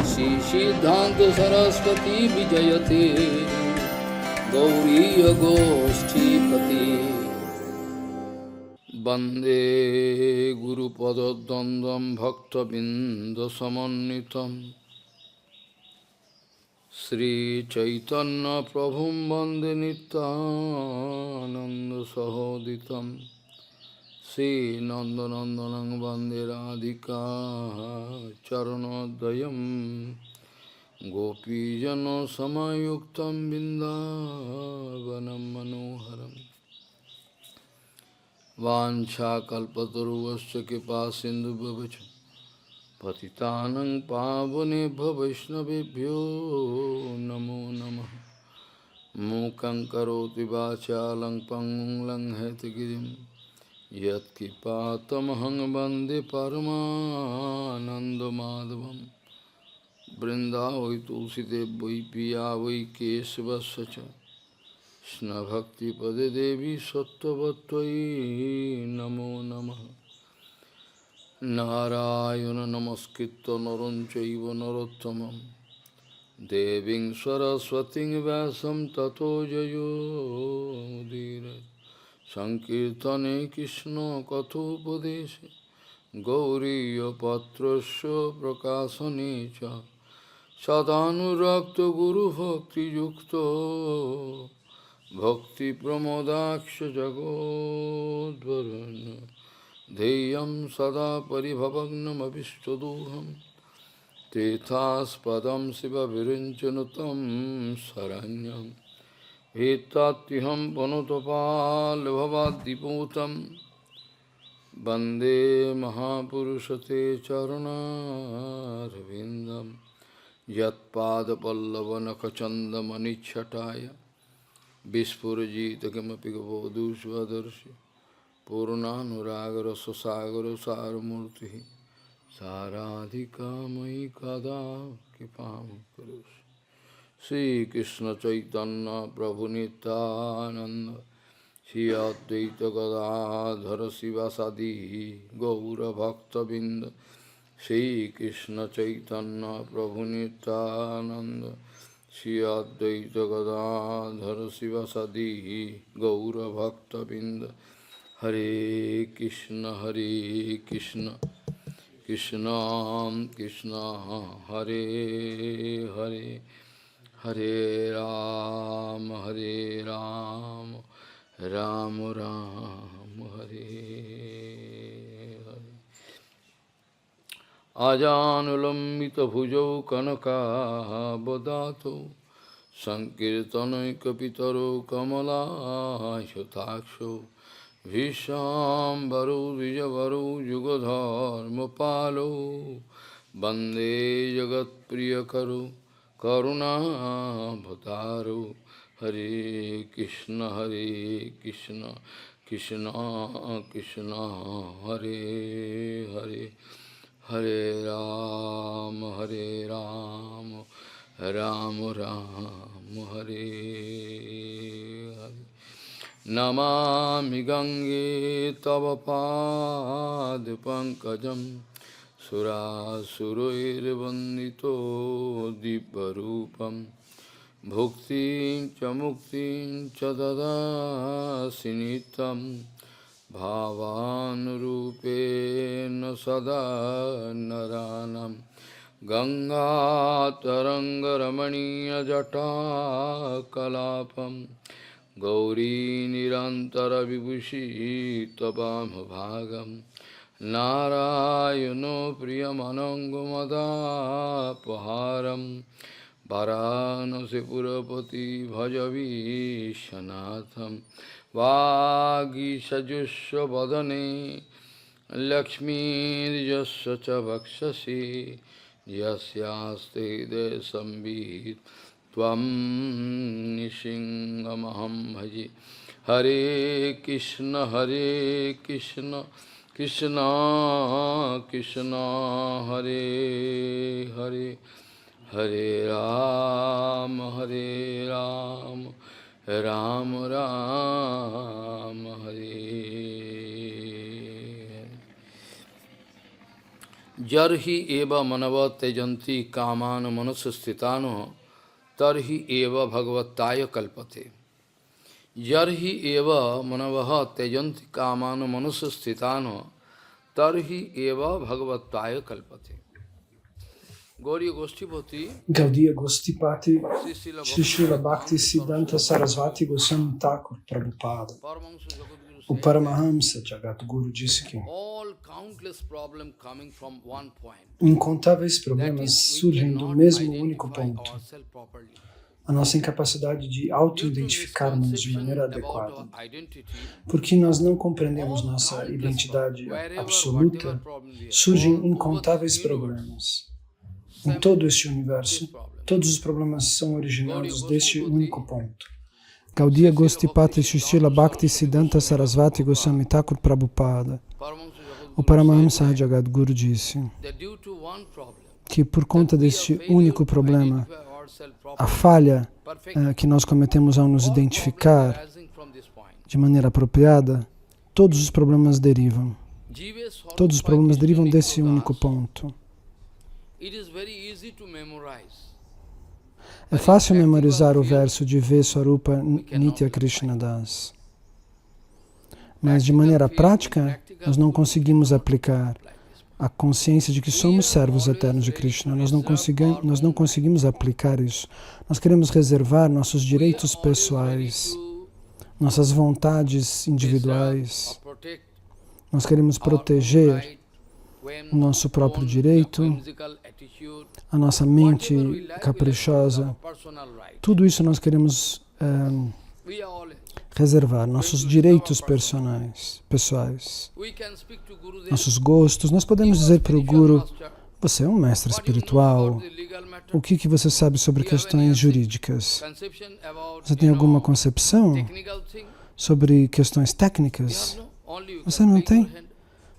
श्री सिद्धांत सरस्वती विजयते गौरी गोष्ठीपति वंदे गुरुपद्वंद्वं भक्तबिंदसमन्वितं श्रीचैतन्य प्रभुं वंदे नित्यानन्दसहोदितं श्रीनन्दनन्दनं वन्दे राधिका चरणोदयं गोपीजनसमायुक्तं बिन्दावनं मनोहरं वाञ्छाकल्पतरुश्च कृपासिन्धुभ्यश्च पतितानं पावनेभ्यो वैष्णवेभ्यो नमो नमः। मूकं करोति वाचालं पङ्गुं लङ्घयतिगिरिं यत्कृपातमहं वन्दे परमानन्दमाधवं। वृन्दावै तुलसीदेव वै पिया वै केशवस्य च कृष्णभक्तिपदे देवी सत्त्ववत्त्वयि नमो नमः। नारायण नमस्कृत्य नरं चैव नरोत्तमं देवीं सरस्वतीं व्यासं ततो जयो मुदीरये। संकीर्तने कृष्ण कथोपदेशे गौरीयपत्रस्य प्रकाशने च सदानुरक्त गुरुभक्तियुक्तो भक्तिप्रमोदाक्ष जगोद्वरुण्य ध्येयं सदा परिभवग्नमभिष्टदोहं तीर्थास्पदं शिवविरिञ्चनुतं शरण्यं एतत्त्वहं वनुतपाल्भवाद्दिपूतं वन्दे महापुरुषते चरणारविन्दं यत्पादपल्लवनखचन्दमनिच्छटाय विस्फुरजित किमपि गबोधुष्वदर्शि पूर्णानुरागरससागर सारमूर्तिः साराधिका मयि कदा कृपां करोषि। श्रीकृष्ण चैतन्य प्रभु नित्यानंद श्री अद्वैत गदाधर शिवासादि गौरभक्तबिंद। श्रीकृष्ण चैतन्य प्रभु नित्यानंद श्री अद्वैत गदाधर शिवासादि गौरभक्तबिंद। हरे कृष्ण कृष्ण कृष्ण हरे हरे हरे राम राम राम हरे हरे। आजानुलंबित भुजौ कनकाबदातो संकीर्तनैकपितरो कमलायताक्षो भीष्माम्बरो द्विजवरो युगधर्मपालो वन्दे जगत्प्रियकरो करुणावतारो। हरे कृष्ण कृष्ण कृष्ण हरे हरे हरे राम राम राम हरे हरे। नमामि गंगे तव पादपङ्कजं सुरासुरैर्वन्दितो दिव्यरूपं भुक्तिं च मुक्तिं च ददासि नित्यं भावानुरूपेण सदा नरानं। गंगातरङ्गरमणीयजटाकलापं गौरी निरन्तरविभूषी त्वमभागं नारायणो प्रियमनङ्गमदापहारं वाराणसीपुरपति भजवीशनाथं। वागीषजुष्वदने लक्ष्मीर्यस्य च वक्षसि यस्यास्ते हृदयसंवित् त्वं निशिङ्गमहं भजे। हरे कृष्ण कृष्ण कृष्ण हरे हरे हरे राम राम राम हरे। Jarhi eva manava tejanti kamana manusastitano tarhi eva bhagavattaya kalpate. Jarhi eva manavaha tejanti kamana manusastitano tarhi eva bhagavattaya kalpate. Gaudiya Goshtipati Shri Srila Bhakti Siddhanta Sarasvati Goswami Thakur Prabhupada, o Paramahamsa Jagadguru, disse que incontáveis problemas surgem do mesmo único ponto: a nossa incapacidade de auto-identificarmos de maneira adequada. Porque nós não compreendemos nossa identidade absoluta, surgem incontáveis problemas. Em todo este universo, todos os problemas são originados deste único ponto. Gaudiya Goshtipati Srila Bhakti Siddhanta Sarasvati Goswami Thakur Prabhupada, o Paramahamsa Jagadguru, disse que por conta deste único problema, a falha que nós cometemos ao nos identificar de maneira apropriada, todos os problemas derivam. Todos os problemas derivam desse único ponto. É fácil memorizar o verso de Swarupa Nitya Krishna Das, mas de maneira prática nós não conseguimos aplicar a consciência de que somos servos eternos de Krishna. Nós não conseguimos aplicar isso. Nós queremos reservar nossos direitos pessoais, nossas vontades individuais. Nós queremos proteger o nosso próprio direito, a nossa mente caprichosa. Tudo isso nós queremos reservar, nossos direitos pessoais, nossos gostos. Nós podemos dizer para o Guru: você é um mestre espiritual, o que você sabe sobre questões jurídicas? Você tem alguma concepção sobre questões técnicas? Você não tem?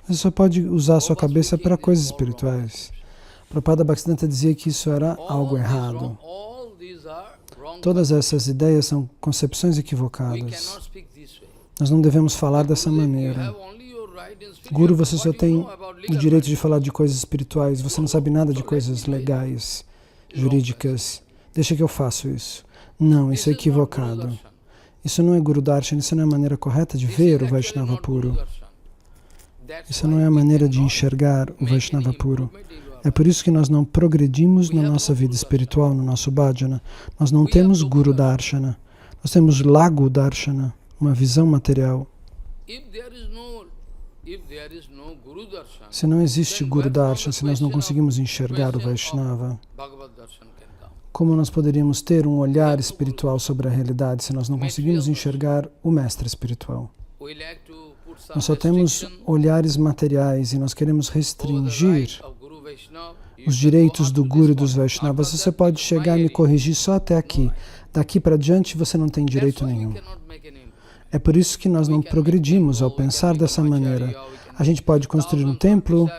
Você só pode usar a sua cabeça para coisas espirituais. Prabhupada Bhaktisiddhanta dizia que isso era algo errado. Todas essas ideias são concepções equivocadas. Nós não devemos falar dessa maneira. Guru, você só tem o direito de falar de coisas espirituais. Você não sabe nada de coisas legais, jurídicas. Deixa que eu faço isso. Não, isso é equivocado. Isso não é Guru Darshan, isso não é a maneira correta de ver o Vaishnava puro. Isso não é a maneira de enxergar o Vaishnava puro. É por isso que nós não progredimos na nossa vida espiritual, no nosso bhajana. Nós não temos Guru Darshana. Nós temos Lagu Darshana, uma visão material. Se não existe Guru Darshana, se nós não conseguimos enxergar o Vaishnava, como nós poderíamos ter um olhar espiritual sobre a realidade se nós não conseguimos enxergar o mestre espiritual? Nós só temos olhares materiais e nós queremos restringir os direitos do Guru e dos Vaishnavas. Você pode chegar e me corrigir só até aqui. Daqui para diante você não tem direito nenhum. É por isso que nós não progredimos ao pensar dessa maneira. A gente pode construir um templo,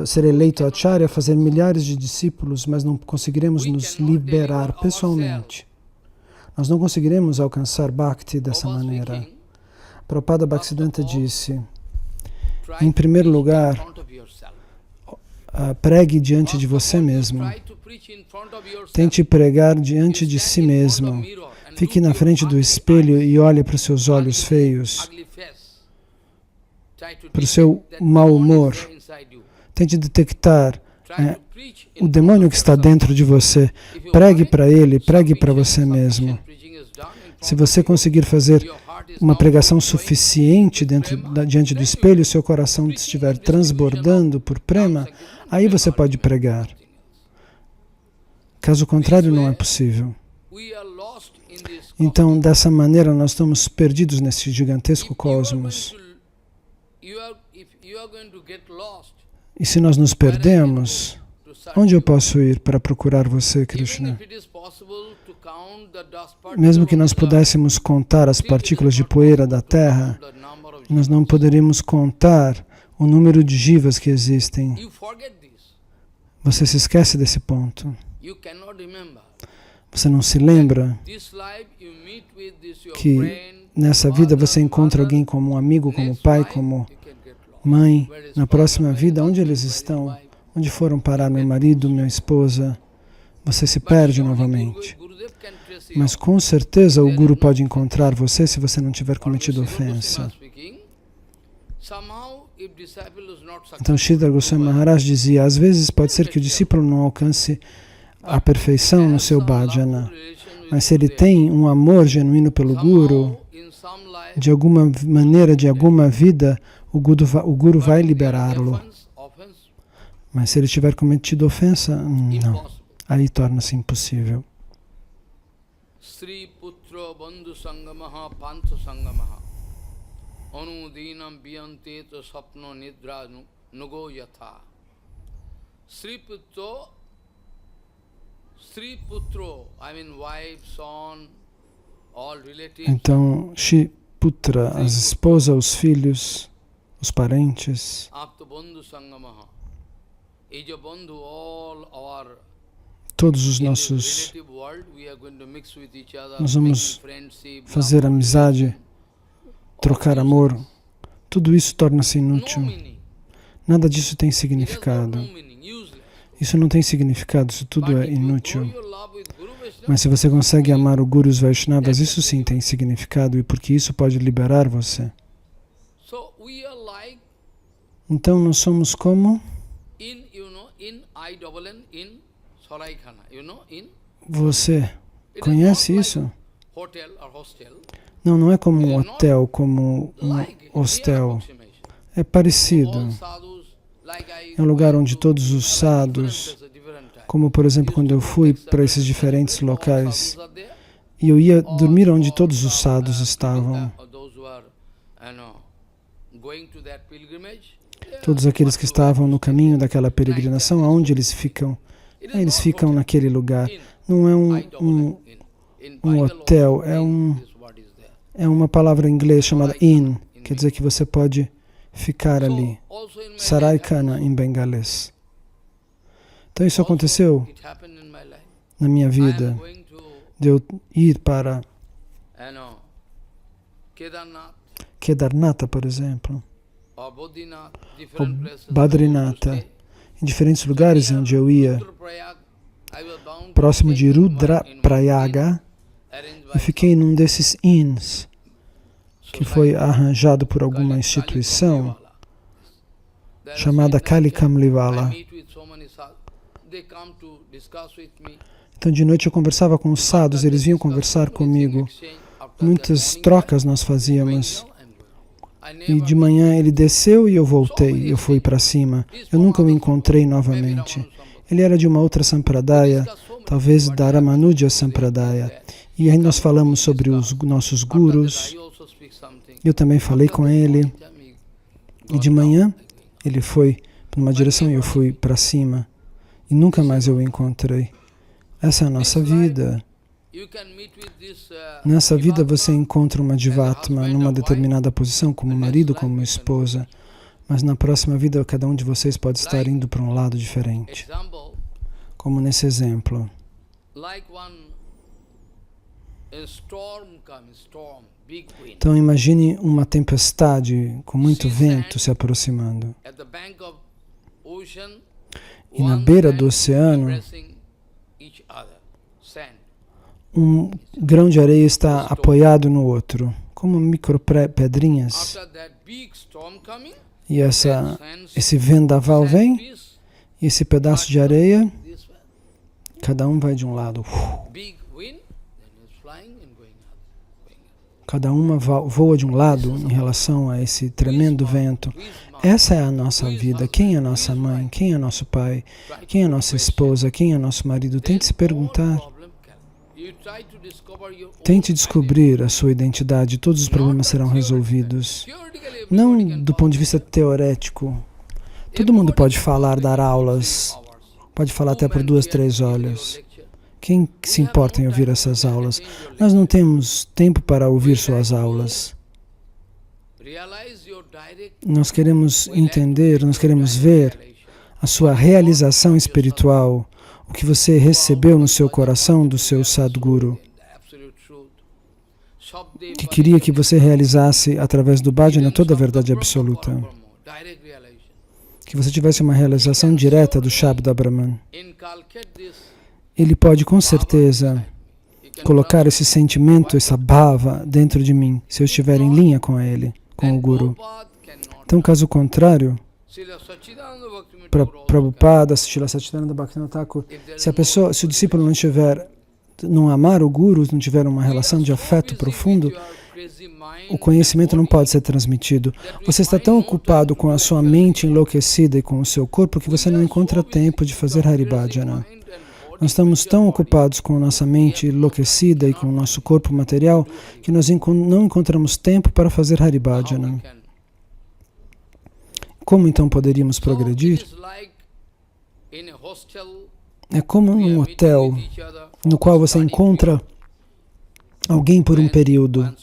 ser eleito acharya, fazer milhares de discípulos, mas não conseguiremos nos liberar pessoalmente. Nós não conseguiremos alcançar Bhakti dessa maneira. Prabhupada Bhaktisiddhanta disse, em primeiro lugar, pregue diante de você mesmo. Tente pregar diante de si mesmo. Fique na frente do espelho e olhe para os seus olhos feios, para o seu mau humor. Tente detectar o demônio que está dentro de você. Pregue para ele, pregue para você mesmo. Se você conseguir fazer uma pregação suficiente diante do espelho, seu coração estiver transbordando por prema, aí você pode pregar. Caso contrário, não é possível. Então, dessa maneira, nós estamos perdidos nesse gigantesco cosmos. E se nós nos perdemos, onde eu posso ir para procurar você, Krishna? Mesmo que nós pudéssemos contar as partículas de poeira da Terra, nós não poderíamos contar o número de jivas que existem. Você se esquece desse ponto. Você não se lembra que nessa vida você encontra alguém como um amigo, como pai, como mãe. Na próxima vida, onde eles estão? Onde foram parar meu marido, minha esposa? Você se perde novamente. Mas com certeza o Guru pode encontrar você se você não tiver cometido ofensa. Então Sridhar Goswami Maharaj dizia, às vezes pode ser que o discípulo não alcance a perfeição no seu bhajana, mas se ele tem um amor genuíno pelo Guru, de alguma maneira, de alguma vida, o Guru vai liberá-lo. Mas se ele tiver cometido ofensa, não. Aí torna-se impossível. Sri Putra Bandhu Sangamaha Pantha Sangamaha Anudinam Bhyanteto Sapno Nidra Nugo Yatha Sri Putro, I mean wife, son, all relatives. Então, Shri Putra, as esposas, os filhos, os parentes, Apta Bandhu Sangamaha Eja Bandhu, all our todos os nossos, nós vamos fazer amizade, trocar amor, tudo isso torna-se inútil. Nada disso tem significado. Isso não tem significado, isso tudo é inútil. Mas se você consegue amar o Guru e os Vaishnavas, isso sim tem significado, e porque isso pode liberar você. Então nós somos como? Você conhece isso? Não, não é como um hotel, como um hostel. É parecido. É um lugar onde todos os sadhus, como por exemplo quando eu fui para esses diferentes locais, e eu ia dormir onde todos os sadhus estavam. Todos aqueles que estavam no caminho daquela peregrinação, aonde eles ficam? Eles ficam naquele lugar. Não é um hotel, é uma palavra em inglês chamada inn, quer dizer que você pode ficar ali. Saraikana em bengalês. Então isso aconteceu na minha vida, de eu ir para Kedarnatha, por exemplo, ou Badrinatha, em diferentes lugares onde eu ia, próximo de Rudraprayaga, eu fiquei num desses inns, que foi arranjado por alguma instituição, chamada Kalikamlivala. Então de noite eu conversava com os sadhus, eles vinham conversar comigo, muitas trocas nós fazíamos. E de manhã ele desceu e eu voltei, eu fui para cima. Eu nunca o encontrei novamente. Ele era de uma outra sampradaya, talvez da Ramanuja Sampradaya. E aí nós falamos sobre os nossos gurus. Eu também falei com ele. E de manhã ele foi para uma direção e eu fui para cima. E nunca mais eu o encontrei. Essa é a nossa vida. Nessa vida você encontra uma Jivatma numa determinada posição, como marido, como esposa, mas na próxima vida cada um de vocês pode estar indo para um lado diferente. Como nesse exemplo. Então imagine uma tempestade com muito vento se aproximando. E na beira do oceano, um grão de areia está apoiado no outro, como micro pedrinhas. E esse vendaval vem, e esse pedaço de areia, cada um vai de um lado. Cada uma voa de um lado em relação a esse tremendo vento. Essa é a nossa vida. Quem é nossa mãe? Quem é nosso pai? Quem é nossa esposa? Quem é nosso marido? Tente se perguntar. Tente descobrir a sua identidade. Todos os problemas serão resolvidos. Não do ponto de vista teorético. Todo mundo pode falar, dar aulas. Pode falar até por 2, 3 horas. Quem se importa em ouvir essas aulas? Nós não temos tempo para ouvir suas aulas. Nós queremos entender, nós queremos ver a sua realização espiritual, o que você recebeu no seu coração do seu Sadguru, que queria que você realizasse através do bhajana toda a verdade absoluta, que você tivesse uma realização direta do Shabda Brahman. Ele pode com certeza colocar esse sentimento, essa bhava dentro de mim, se eu estiver em linha com ele, com o Guru. Então, caso contrário, Prabhupada, Srila Satchidananda Bhaktivinoda Thakur, se o discípulo não amar o Guru, não tiver uma relação de afeto profundo, o conhecimento não pode ser transmitido. Você está tão ocupado com a sua mente enlouquecida e com o seu corpo que você não encontra tempo de fazer Haribhajana. Nós estamos tão ocupados com a nossa mente enlouquecida e com o nosso corpo material que nós não encontramos tempo para fazer Haribhajana. Como então poderíamos progredir? É como num hotel no qual você encontra alguém por um período.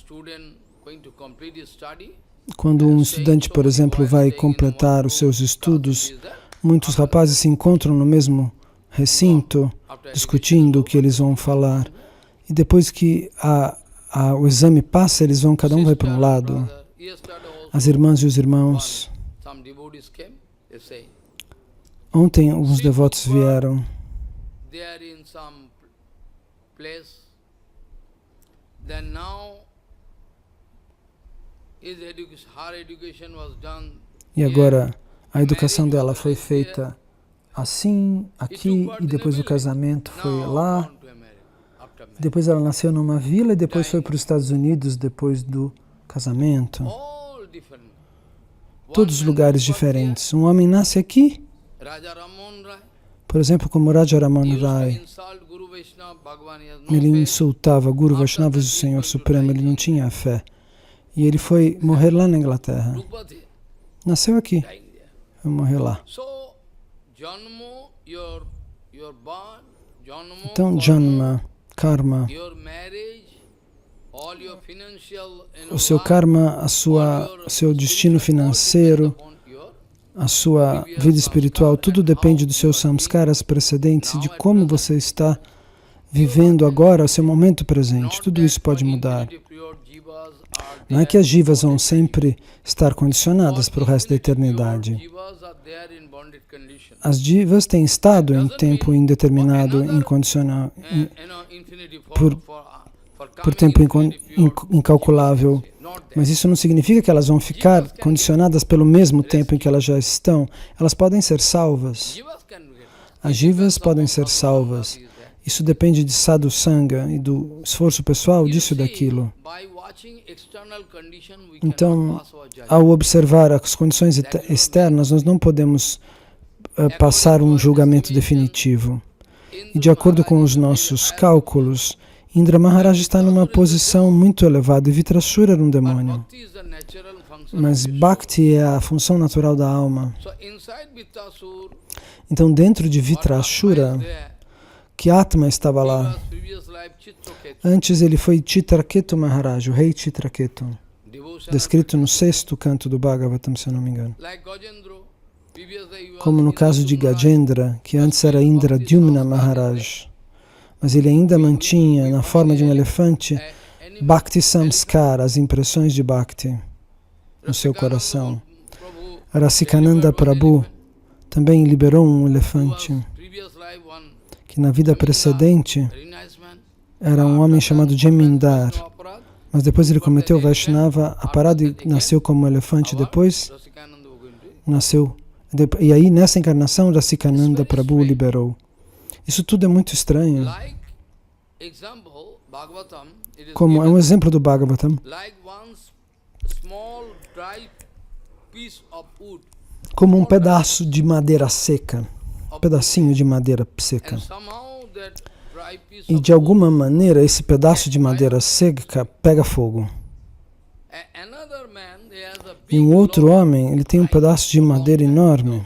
Quando um estudante, por exemplo, vai completar os seus estudos, muitos rapazes se encontram no mesmo recinto, discutindo o que eles vão falar. E depois que o exame passa, cada um vai para um lado. As irmãs e os irmãos. Ontem, alguns devotos vieram. E agora, a educação dela foi feita assim, aqui, e depois o casamento foi lá. Depois ela nasceu numa vila e depois foi para os Estados Unidos depois do casamento. Todos lugares diferentes. Um homem nasce aqui, por exemplo, como Raja Raman Rai. Ele insultava Guru Vaishnavas e o Senhor Supremo, ele não tinha fé. E ele foi morrer lá na Inglaterra. Nasceu aqui, foi morrer lá. Então, Janma, Karma, o seu karma, o seu destino financeiro, a sua vida espiritual, tudo depende dos seus samskaras precedentes e de como você está vivendo agora, o seu momento presente. Tudo isso pode mudar. Não é que as jivas vão sempre estar condicionadas para o resto da eternidade. As jivas têm estado em tempo indeterminado, incondicional, por tempo incalculável. Mas isso não significa que elas vão ficar condicionadas pelo mesmo tempo em que elas já estão. Elas podem ser salvas. As jivas podem ser salvas. Isso depende de sadhu sangha e do esforço pessoal disso e daquilo. Então, ao observar as condições externas, nós não podemos passar um julgamento definitivo. E de acordo com os nossos cálculos, Indra Maharaj está numa posição muito elevada e Vitrashura era um demônio. Mas Bhakti é a função natural da alma. Então, dentro de Vitrashura, que Atma estava lá. Antes ele foi Chitraketu Maharaj, o rei Chitraketu, descrito no 6º canto do Bhagavatam, se eu não me engano. Como no caso de Gajendra, que antes era Indradyumna Maharaj, mas ele ainda mantinha, na forma de um elefante, Bhakti Samskara, as impressões de Bhakti no seu coração. Rasikananda Prabhu também liberou um elefante, que na vida precedente era um homem chamado Jemindar, mas depois ele cometeu Vaishnava aparado e nasceu como elefante depois. E aí, nessa encarnação, Rasikananda Prabhu o liberou. Isso tudo é muito estranho. Como é um exemplo do Bhagavatam. Como um pedaço de madeira seca. Um pedacinho de madeira seca. E de alguma maneira, esse pedaço de madeira seca pega fogo. E um outro homem, ele tem um pedaço de madeira enorme,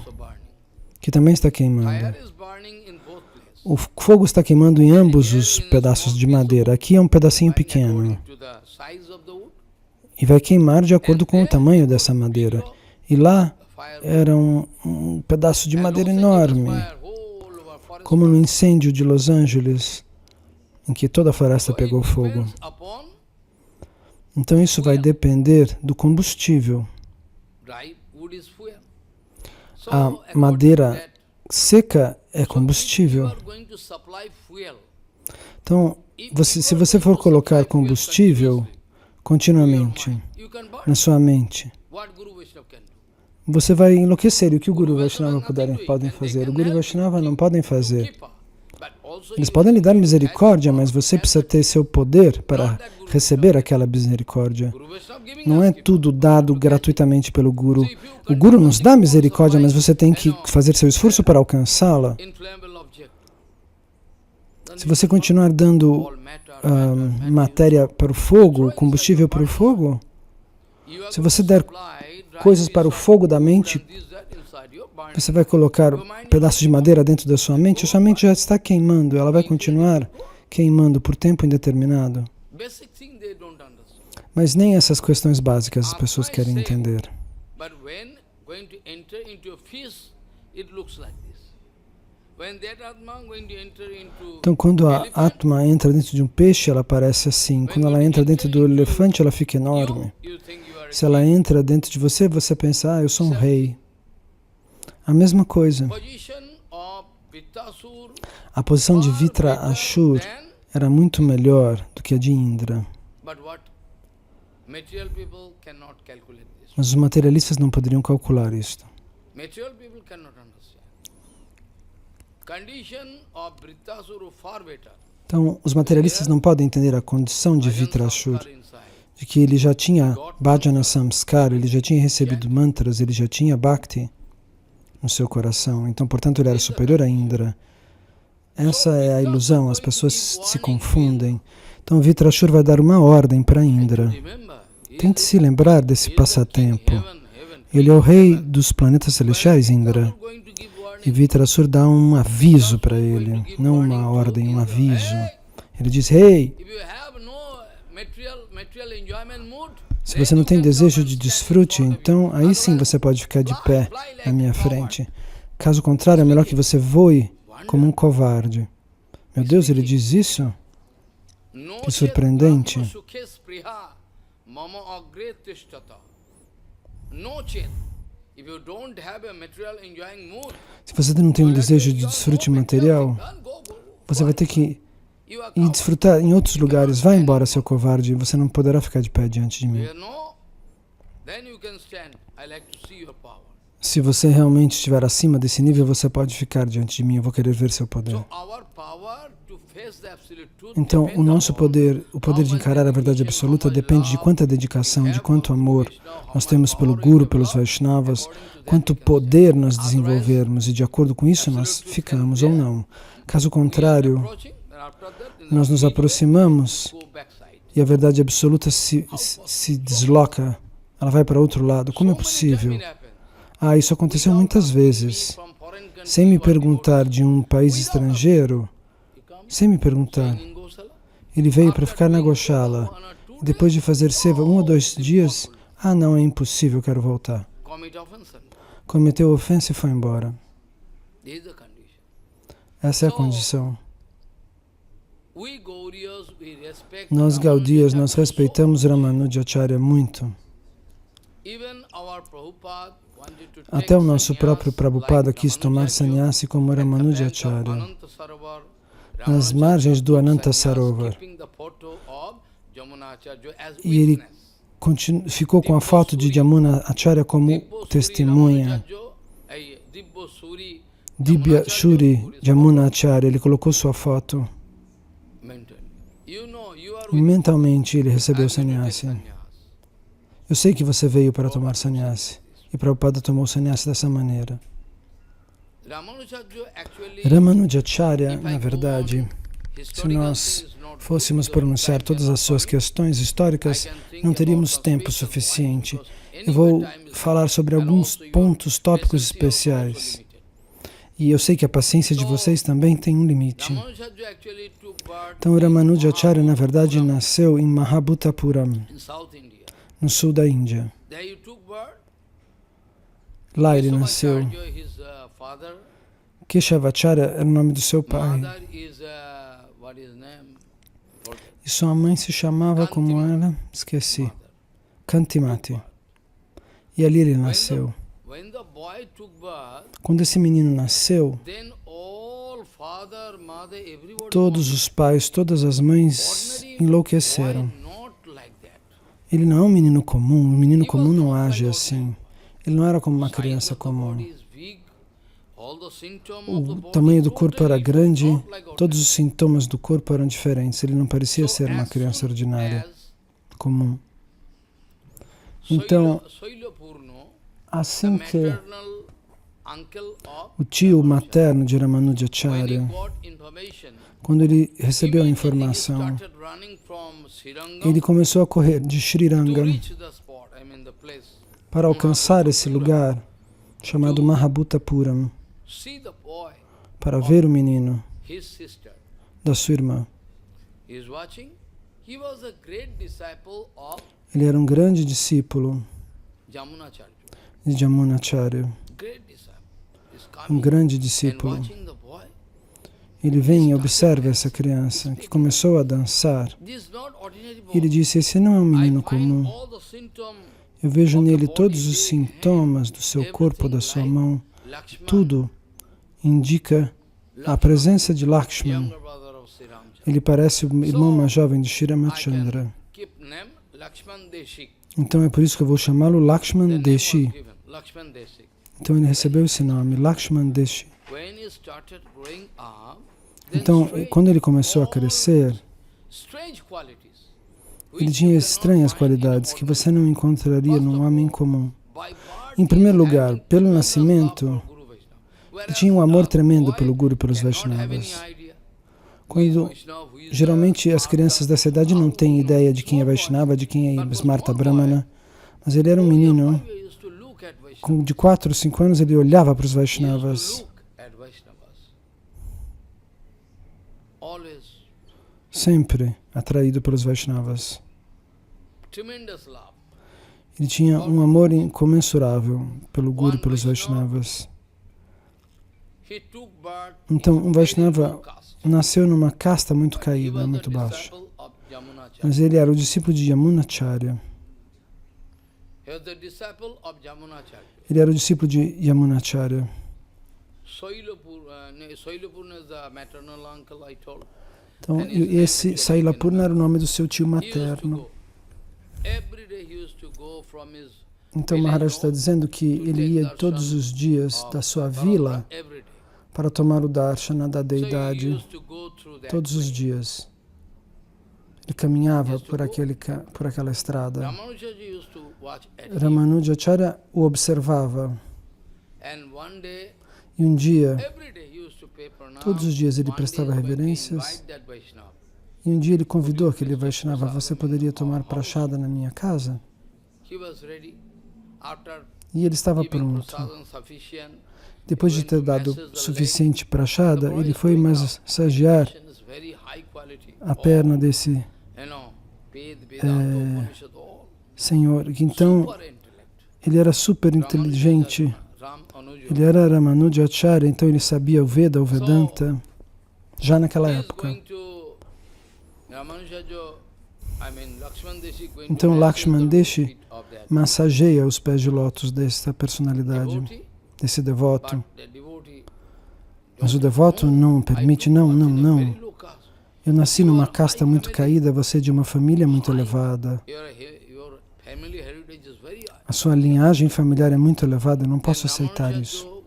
que também está queimando. O fogo está queimando em ambos os pedaços de madeira. Aqui é um pedacinho pequeno. E vai queimar de acordo com o tamanho dessa madeira. E lá era um pedaço de madeira enorme, como no incêndio de Los Angeles, em que toda a floresta pegou fogo. Então isso vai depender do combustível. A madeira seca é combustível. Então, se você for colocar combustível continuamente na sua mente, você vai enlouquecer. E o que o Guru Vaishnava podem fazer? O Guru Vaishnava não podem fazer. Eles podem lhe dar misericórdia, mas você precisa ter seu poder para receber aquela misericórdia. Não é tudo dado gratuitamente pelo Guru. O Guru nos dá misericórdia, mas você tem que fazer seu esforço para alcançá-la. Se você continuar dando matéria para o fogo, combustível para o fogo, se você der coisas para o fogo da mente, você vai colocar pedaços de madeira dentro da sua mente já está queimando, ela vai continuar queimando por tempo indeterminado. Mas nem essas questões básicas as pessoas querem entender. Então, quando a Atma entra dentro de um peixe, ela parece assim. Quando ela entra dentro do elefante, ela fica enorme. Se ela entra dentro de você, você pensa, eu sou um rei. A mesma coisa. A posição de Vitrashur era muito melhor do que a de Indra. Mas os materialistas não poderiam calcular isto. Então, os materialistas não podem entender a condição de Vitrashur, de que ele já tinha bhajana samskara, ele já tinha recebido mantras, ele já tinha bhakti no seu coração. Então, portanto, ele era superior a Indra. Essa é a ilusão, as pessoas se confundem. Então, Vitrashur vai dar uma ordem para Indra. Tente se lembrar desse passatempo. Ele é o rei dos planetas celestiais, Indra. E Vitrashur dá um aviso para ele, não uma ordem, um aviso. Ele diz, hey, se você não tem desejo de desfrute, então aí sim você pode ficar de pé na minha frente. Caso contrário, é melhor que você voe como um covarde. Meu Deus, ele diz isso? Que surpreendente. Se você não tem um desejo de desfrute material, você vai ter que ir desfrutar em outros lugares. Vai embora, seu covarde, você não poderá ficar de pé diante de mim. Se você realmente estiver acima desse nível, você pode ficar diante de mim, eu vou querer ver seu poder. Então, o nosso poder, o poder de encarar a verdade absoluta, depende de quanta dedicação, de quanto amor nós temos pelo Guru, pelos Vaishnavas, quanto poder nós desenvolvermos, e de acordo com isso nós ficamos ou não. Caso contrário, nós nos aproximamos e a verdade absoluta se desloca, ela vai para outro lado. Como é possível? Isso aconteceu muitas vezes, sem me perguntar, de um país estrangeiro, sem me perguntar. Ele veio para ficar na Goshala. Depois de fazer seva 1 ou 2 dias, não, é impossível, quero voltar. Cometeu ofensa e foi embora. Essa é a condição. Nós Gaudiyas, nós respeitamos Ramanujacharya muito. Até o nosso próprio Prabhupada quis tomar sannyasi como Ramanujacharya, nas margens do Ananta Sarovar. E ele ficou com a foto de Jamuna Acharya como testemunha. Dibya Shuri Jamuna Acharya, ele colocou sua foto. E mentalmente ele recebeu sannyasi. Eu sei que você veio para tomar sannyasi. E Prabhupada tomou sannyasi dessa maneira. Ramanujacharya, na verdade, se nós fôssemos pronunciar todas as suas questões históricas, não teríamos tempo suficiente. Eu vou falar sobre alguns pontos, tópicos especiais. E eu sei que a paciência de vocês também tem um limite. Então, Ramanujacharya, na verdade, nasceu em Mahabutapuram, no sul da Índia. Lá ele nasceu. Keshavacharya era o nome do seu pai. E sua mãe se chamava como ela? Esqueci. Kantimati. E ali ele nasceu. boy took birth, Quando esse menino nasceu, then all father, mother, everybody todos os pais, todas as mães enlouqueceram. boy not like that. Ele não é um menino comum, um menino comum não age assim. Ele não era como uma Size criança of the comum. body is big, all the symptoms of the O body tamanho do corpo era totally grande, not like todos ordinary. os sintomas do corpo eram diferentes. Ele não parecia So ser uma as criança soon ordinária, as comum. Então, Soilapurno, the assim que maternal uncle of o tio Ramanuja, materno de when he Ramanujacharya, got information, quando ele recebeu a immediately he informação, started running from Srirangam ele começou a correr de Sri to Rangam reach the spot, the place, para alcançar esse lugar chamado Mahabhutapuram, see the boy, para ver o menino his sister. da sua irmã. He is watching. He was a great disciple of Ele era um grande discípulo Jamunacharya. de Jamunacharya, Great disciple. He's um coming grande and discípulo. watching the boy. Ele vem e observa essa criança que começou a dançar. This is not ordinary boy. E ele disse, esse não é um I menino find comum. all the symptoms Eu vejo of the nele body, todos os leg, sintomas do seu hand, corpo, da everything sua like mão. Lakshman, Tudo indica a presença de Lakshman. younger brother of Sri Ramchandra. Ele parece o irmão mais jovem de Shri I Ramachandra. can keep name Lakshman Deshik. Então é por isso que eu vou chamá-lo The Lakshman name was Deshi. given, Lakshman Deshik. Então ele recebeu esse nome, Lakshman Deshi. When he started growing up, then Então, strange, quando ele começou a all crescer, strange qualities, ele which tinha you estranhas cannot find in qualidades an que você não encontraria num homem comum. By birth, Em primeiro he lugar, had pelo tremendous nascimento, love for Guru Vaishnava. ele Whereas tinha um amor the tremendo boy pelo Guru e pelos cannot have any Vaishnavas. idea. Quando geralmente as crianças dessa idade não têm ideia de quem é Vaishnava, de quem é Smarta Brahmana, mas ele era um menino, de 4 ou 5 anos ele olhava para os Vaishnavas, sempre atraído pelos Vaishnavas. Ele tinha um amor incomensurável pelo Guru e pelos Vaishnavas. Então, um Vaishnava nasceu numa casta muito caída, muito baixa. Mas ele era o discípulo de Yamunacharya. Ele era o discípulo de Yamunacharya. Então, esse Sailapurna era o nome do seu tio materno. Então, Maharaj está dizendo que ele ia todos os dias da sua vila para tomar o darshana da deidade, todos os dias. Ele caminhava por aquela estrada. Ramanujacharya o observava. E um dia, todos os dias ele prestava reverências. E um dia ele convidou aquele Vaishnava, você poderia tomar prashada na minha casa? E ele estava pronto. Depois de ter dado suficiente prashada, ele foi massagear a perna desse senhor. Então, ele era super inteligente. Ele era Ramanujacharya, então ele sabia o Veda, o Vedanta, já naquela época. Então, Lakshman Deshi massageia os pés de lótus dessa personalidade, desse devoto. Mas o devoto não permite, não. Eu nasci numa casta muito caída, você é de uma família muito elevada. A sua linhagem familiar é muito elevada, eu não posso aceitar isso.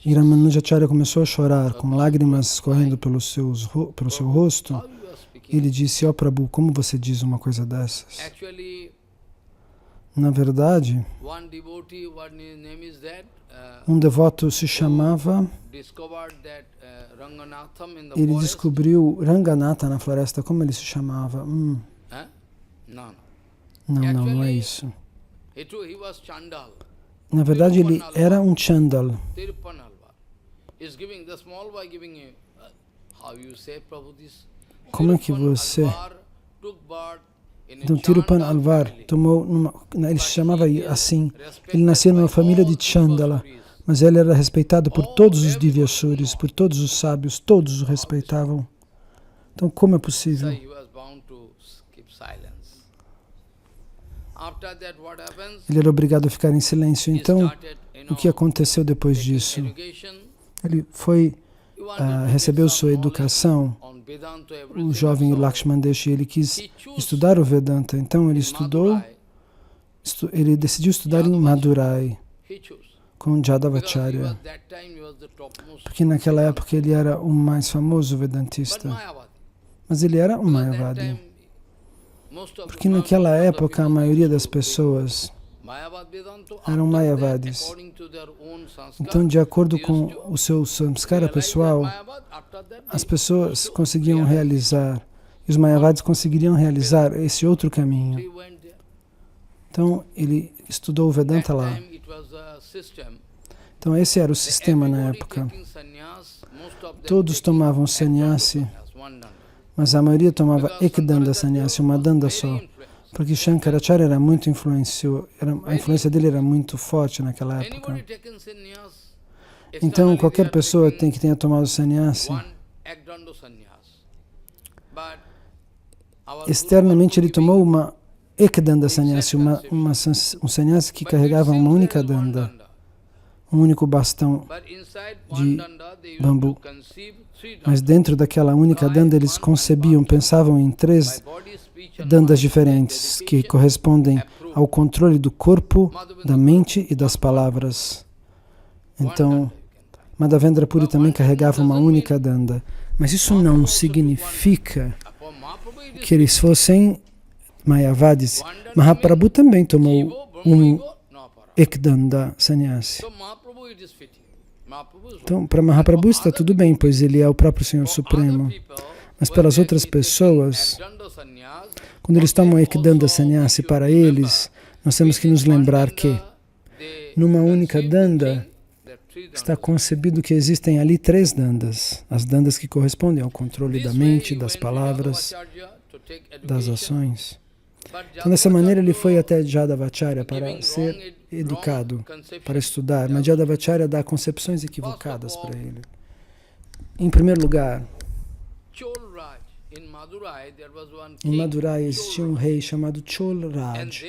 E Ramanujacharya começou a chorar, com lágrimas escorrendo pelo seu rosto. Ele disse, ó Prabhu, como você diz uma coisa dessas? Na verdade, um devoto se chamava, ele descobriu Ranganatha na floresta, como ele se chamava? Não é isso. Na verdade, ele era um Chandal. Como é que você... Então, Tirupan Alvar ele se chamava assim, ele nasceu numa família de Chandala, mas ele era respeitado por todos os Divyasuris, por todos os sábios, todos o respeitavam. Então, como é possível? Ele era obrigado a ficar em silêncio. Então, o que aconteceu depois disso? Ele recebeu sua educação. O jovem Lakshman Deshi, ele quis estudar o Vedanta. Então, ele decidiu estudar em Madurai com Jadavacharya, porque naquela época ele era o mais famoso vedantista. Mas ele era um Mayavadi, porque naquela época a maioria das pessoas eram Mayavadis. Então, de acordo com o seu samskara pessoal, as pessoas conseguiam realizar, e os Mayavadis conseguiriam realizar esse outro caminho. Então, ele estudou o Vedanta lá. Então, esse era o sistema na época. Todos tomavam sannyasi, mas a maioria tomava Ekdanda sannyasi, uma danda só. Porque Shankaracharya era muito a influência dele era muito forte naquela época. Então, qualquer pessoa que tenha tomado sannyasi, externamente ele tomou uma Ekdanda sannyasi, um sannyasi que carregava uma única danda, um único bastão de bambu. Mas dentro daquela única danda eles pensavam em 3 dandas diferentes que correspondem ao controle do corpo, da mente e das palavras. Então, Madhavendra Puri também carregava uma única danda. Mas isso não significa que eles fossem Mayavadis. Mahaprabhu também tomou um Ekdanda sannyasi. Então, para Mahaprabhu está tudo bem, pois ele é o próprio Senhor Supremo. Mas para as outras pessoas, quando eles tomam Ekdanda sannyasi para eles, nós temos que nos lembrar que numa única danda está concebido que existem ali 3 dandas. As dandas que correspondem ao controle da mente, das palavras, das ações. Então, dessa maneira, ele foi até Jadavacharya para ser educado, para estudar. Mas Jadavacharya dá concepções equivocadas para ele. Em primeiro lugar, em Madurai existia um rei chamado Cholraj.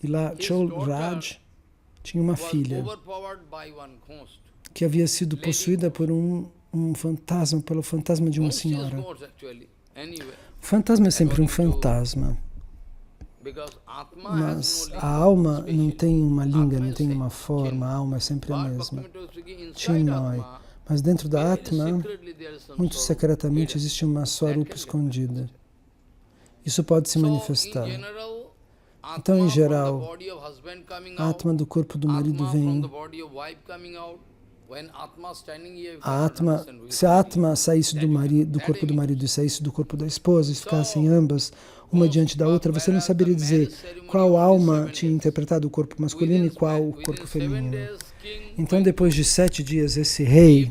E lá, Cholraj tinha uma filha que havia sido possuída por pelo fantasma de uma senhora. O fantasma é sempre um fantasma, mas a alma não tem uma língua, não tem uma forma, a alma é sempre a mesma. Chinmoy. Mas dentro da Atma, muito secretamente, existe uma Swarupa escondida. Isso pode se manifestar. Então, em geral, a Atma do corpo do marido vem. Se a Atma saísse do corpo do marido e saísse do corpo da esposa e ficassem ambas uma diante da outra, você não saberia dizer qual alma tinha interpretado o corpo masculino e qual o corpo feminino. Então, depois de 7 dias, esse rei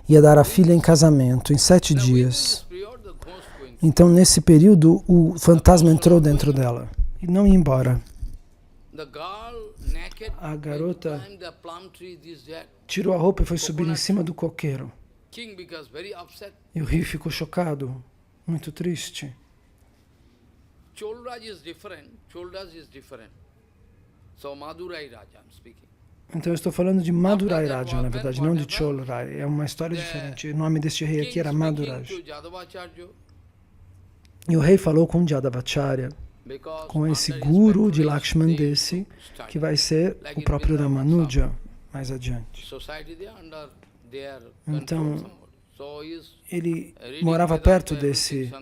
ia dar a filha em casamento, em 7 dias. Então, nesse período, o fantasma entrou dentro dela e não ia embora. A garota tirou a roupa e foi subir em cima do coqueiro. E o rei ficou chocado, muito triste. Então eu estou falando de Madurai Raja, na verdade, não de Cholraj. É uma história diferente. O nome deste rei aqui era Maduraj. E o rei falou com Jadavacharya, com esse guru de Lakshman Deshi, que vai ser o próprio Ramanuja mais adiante. Então, ele morava perto desse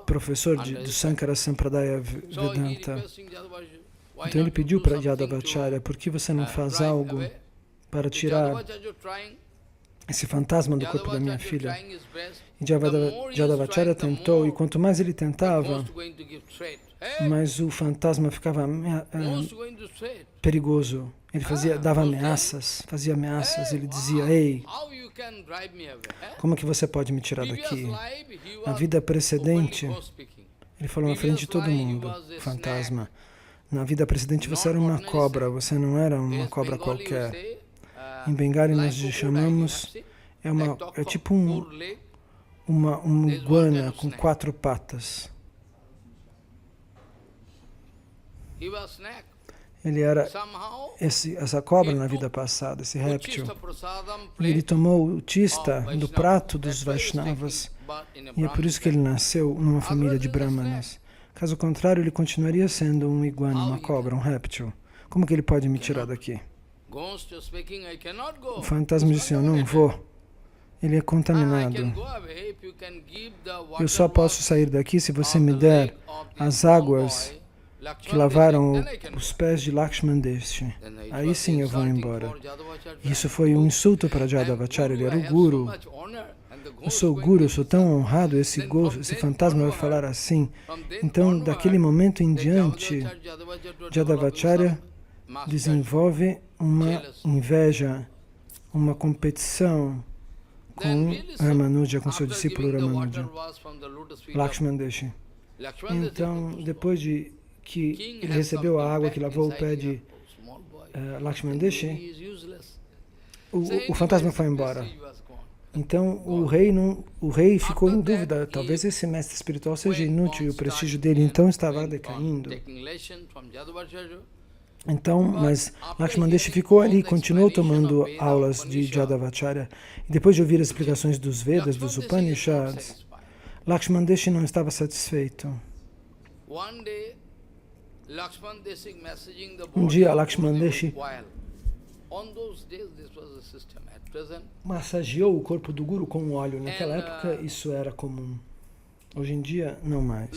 professor do Sankara Sampradaya Vedanta. Então ele pediu para Jadavacharya, por que você não faz algo para tirar esse fantasma do corpo da minha filha? E Jadavacharya tentou, e quanto mais ele tentava, mais o fantasma ficava perigoso. Ele dava ameaças, fazia ameaças. Ele dizia, ei, como é que você pode me tirar daqui? Na vida precedente, ele falou na frente de todo mundo, o fantasma, na vida precedente você era uma cobra, você não era uma cobra qualquer. Em Bengali nós chamamos, é tipo um uma iguana com 4 patas. Ele era essa cobra na vida passada, esse réptil. E ele tomou o tista do prato dos Vaishnavas. E é por isso que ele nasceu numa família de Brahmanas. Caso contrário, ele continuaria sendo um iguana, uma cobra, um réptil. Como que ele pode me tirar daqui? O fantasma disse, eu não vou. Ele é contaminado. Eu só posso sair daqui se você me der as águas que lavaram os pés de Lakshman Deshi. Aí sim eu vou embora. Isso foi um insulto para Jadavacharya, ele era o guru. Eu sou o guru, eu sou tão honrado, esse fantasma vai falar assim. Então, daquele momento em diante, Jadavacharya desenvolve uma inveja, uma competição com Ramanuja, com seu discípulo Ramanuja, Lakshman Deshi. Então, depois de que ele recebeu a água que lavou o pé de Lakshman Deshi, o fantasma foi embora. Então o rei ficou em dúvida, talvez esse mestre espiritual seja inútil e o prestígio dele então estava decaindo. Então, mas Lakshman Deshi ficou ali, continuou tomando aulas de Jadavacharya. E depois de ouvir as explicações dos Vedas, dos Upanishads, Lakshman Deshi não estava satisfeito. Um dia, Lakshman Deshi massageou o corpo do Guru com óleo. Naquela época, isso era comum. Hoje em dia, não mais.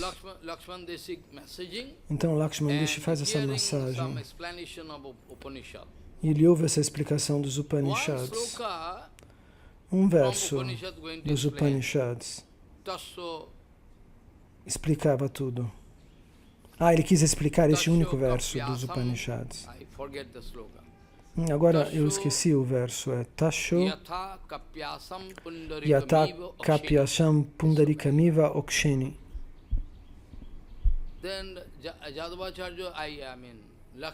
Então, Lakshman Deshi faz essa massagem. E ele ouve essa explicação dos Upanishads. Um verso dos Upanishads explicava tudo. Ele quis explicar este único verso dos Upanishads. Agora eu esqueci o verso. É Tasho Yata Kapyasam Pundarikamiva Oksheni.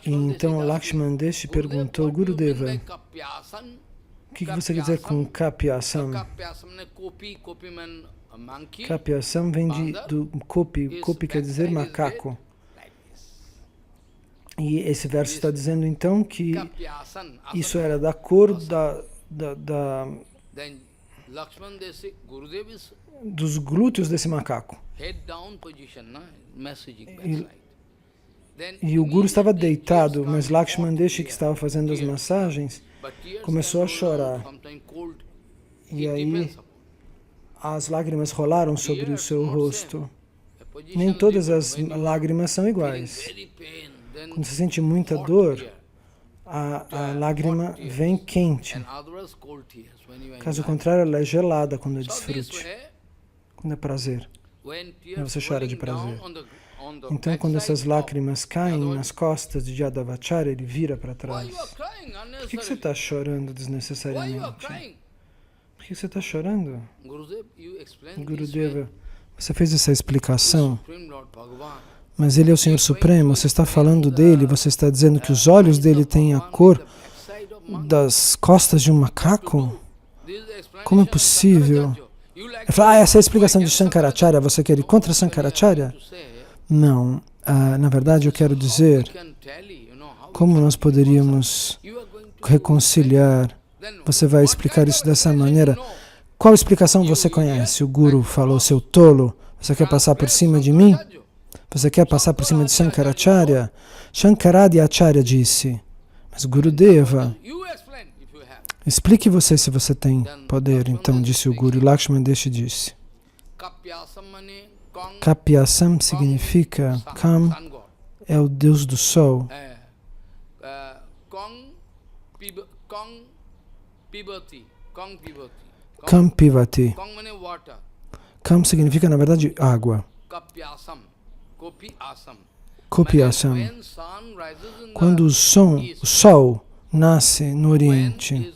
E então Lakshman Deshi perguntou, Gurudeva, o que você quer dizer com Kapyasam? Kapyasam vem do Kopi. Kopi quer dizer macaco. E esse verso está dizendo então que isso era da cor dos glúteos desse macaco. E o Guru estava deitado, mas Lakshman Deshi, que estava fazendo as massagens, começou a chorar. E aí as lágrimas rolaram sobre o seu rosto. Nem todas as lágrimas são iguais. Quando você sente muita dor, a lágrima vem quente. Caso contrário, ela é gelada quando é desfrute, quando é prazer. Você chora de prazer. Então, quando essas lágrimas caem nas costas de Jadavacharya, ele vira para trás. Por que você está chorando desnecessariamente? Por que você está chorando? Gurudeva, você fez essa explicação, mas ele é o Senhor Supremo, você está falando dele, você está dizendo que os olhos dele têm a cor das costas de um macaco? Como é possível? Ele fala, essa é a explicação de Shankaracharya, você quer ir contra Shankaracharya? Não, na verdade eu quero dizer como nós poderíamos reconciliar. Você vai explicar isso dessa maneira. Qual explicação você conhece? O Guru falou, seu tolo, você quer passar por cima de mim? Você quer passar por cima de Shankaracharya? Shankaradi Acharya disse, mas Gurudeva, explique você se você tem poder. Então disse o Guru, Lakshman Deshi disse. Kapyasam significa, Kam é o Deus do Sol. Kam Pivati. Kam significa, na verdade, água. Kopi Asam. Quando o sol nasce no Oriente,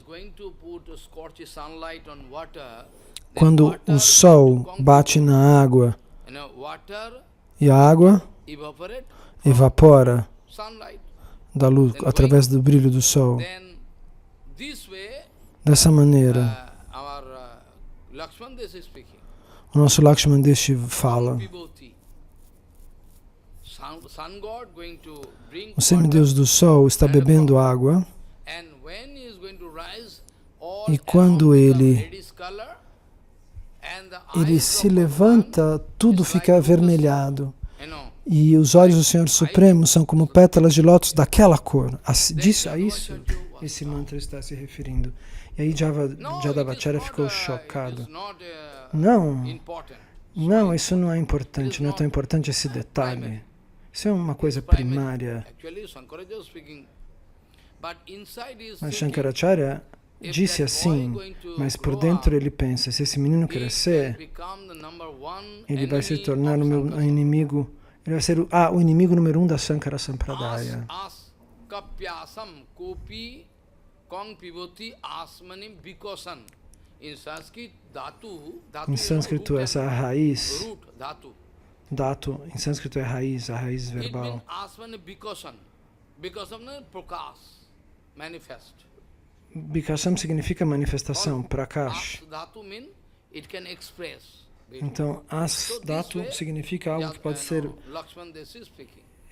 quando o sol bate na água e a água evapora da luz através do brilho do sol, dessa maneira, o nosso Lakshman Deshi fala. O semideus do sol está bebendo água e quando ele se levanta, tudo fica avermelhado. E os olhos do Senhor Supremo são como pétalas de lótus daquela cor. A isso esse mantra está se referindo. E aí Jadavacharya ficou chocado. Não, isso não é importante, não é tão importante esse detalhe. Isso é uma coisa primária. Mas Shankaracharya disse assim, mas por dentro ele pensa, se esse menino crescer, ele vai se tornar o meu inimigo, ele vai ser o inimigo número 1 da Shankara Sampradaya. Em sânscrito, essa é a raiz. Dhatu, em sânscrito é a raiz verbal. Bikasam significa manifestação, prakash. Então, as dhatu significa algo que pode ser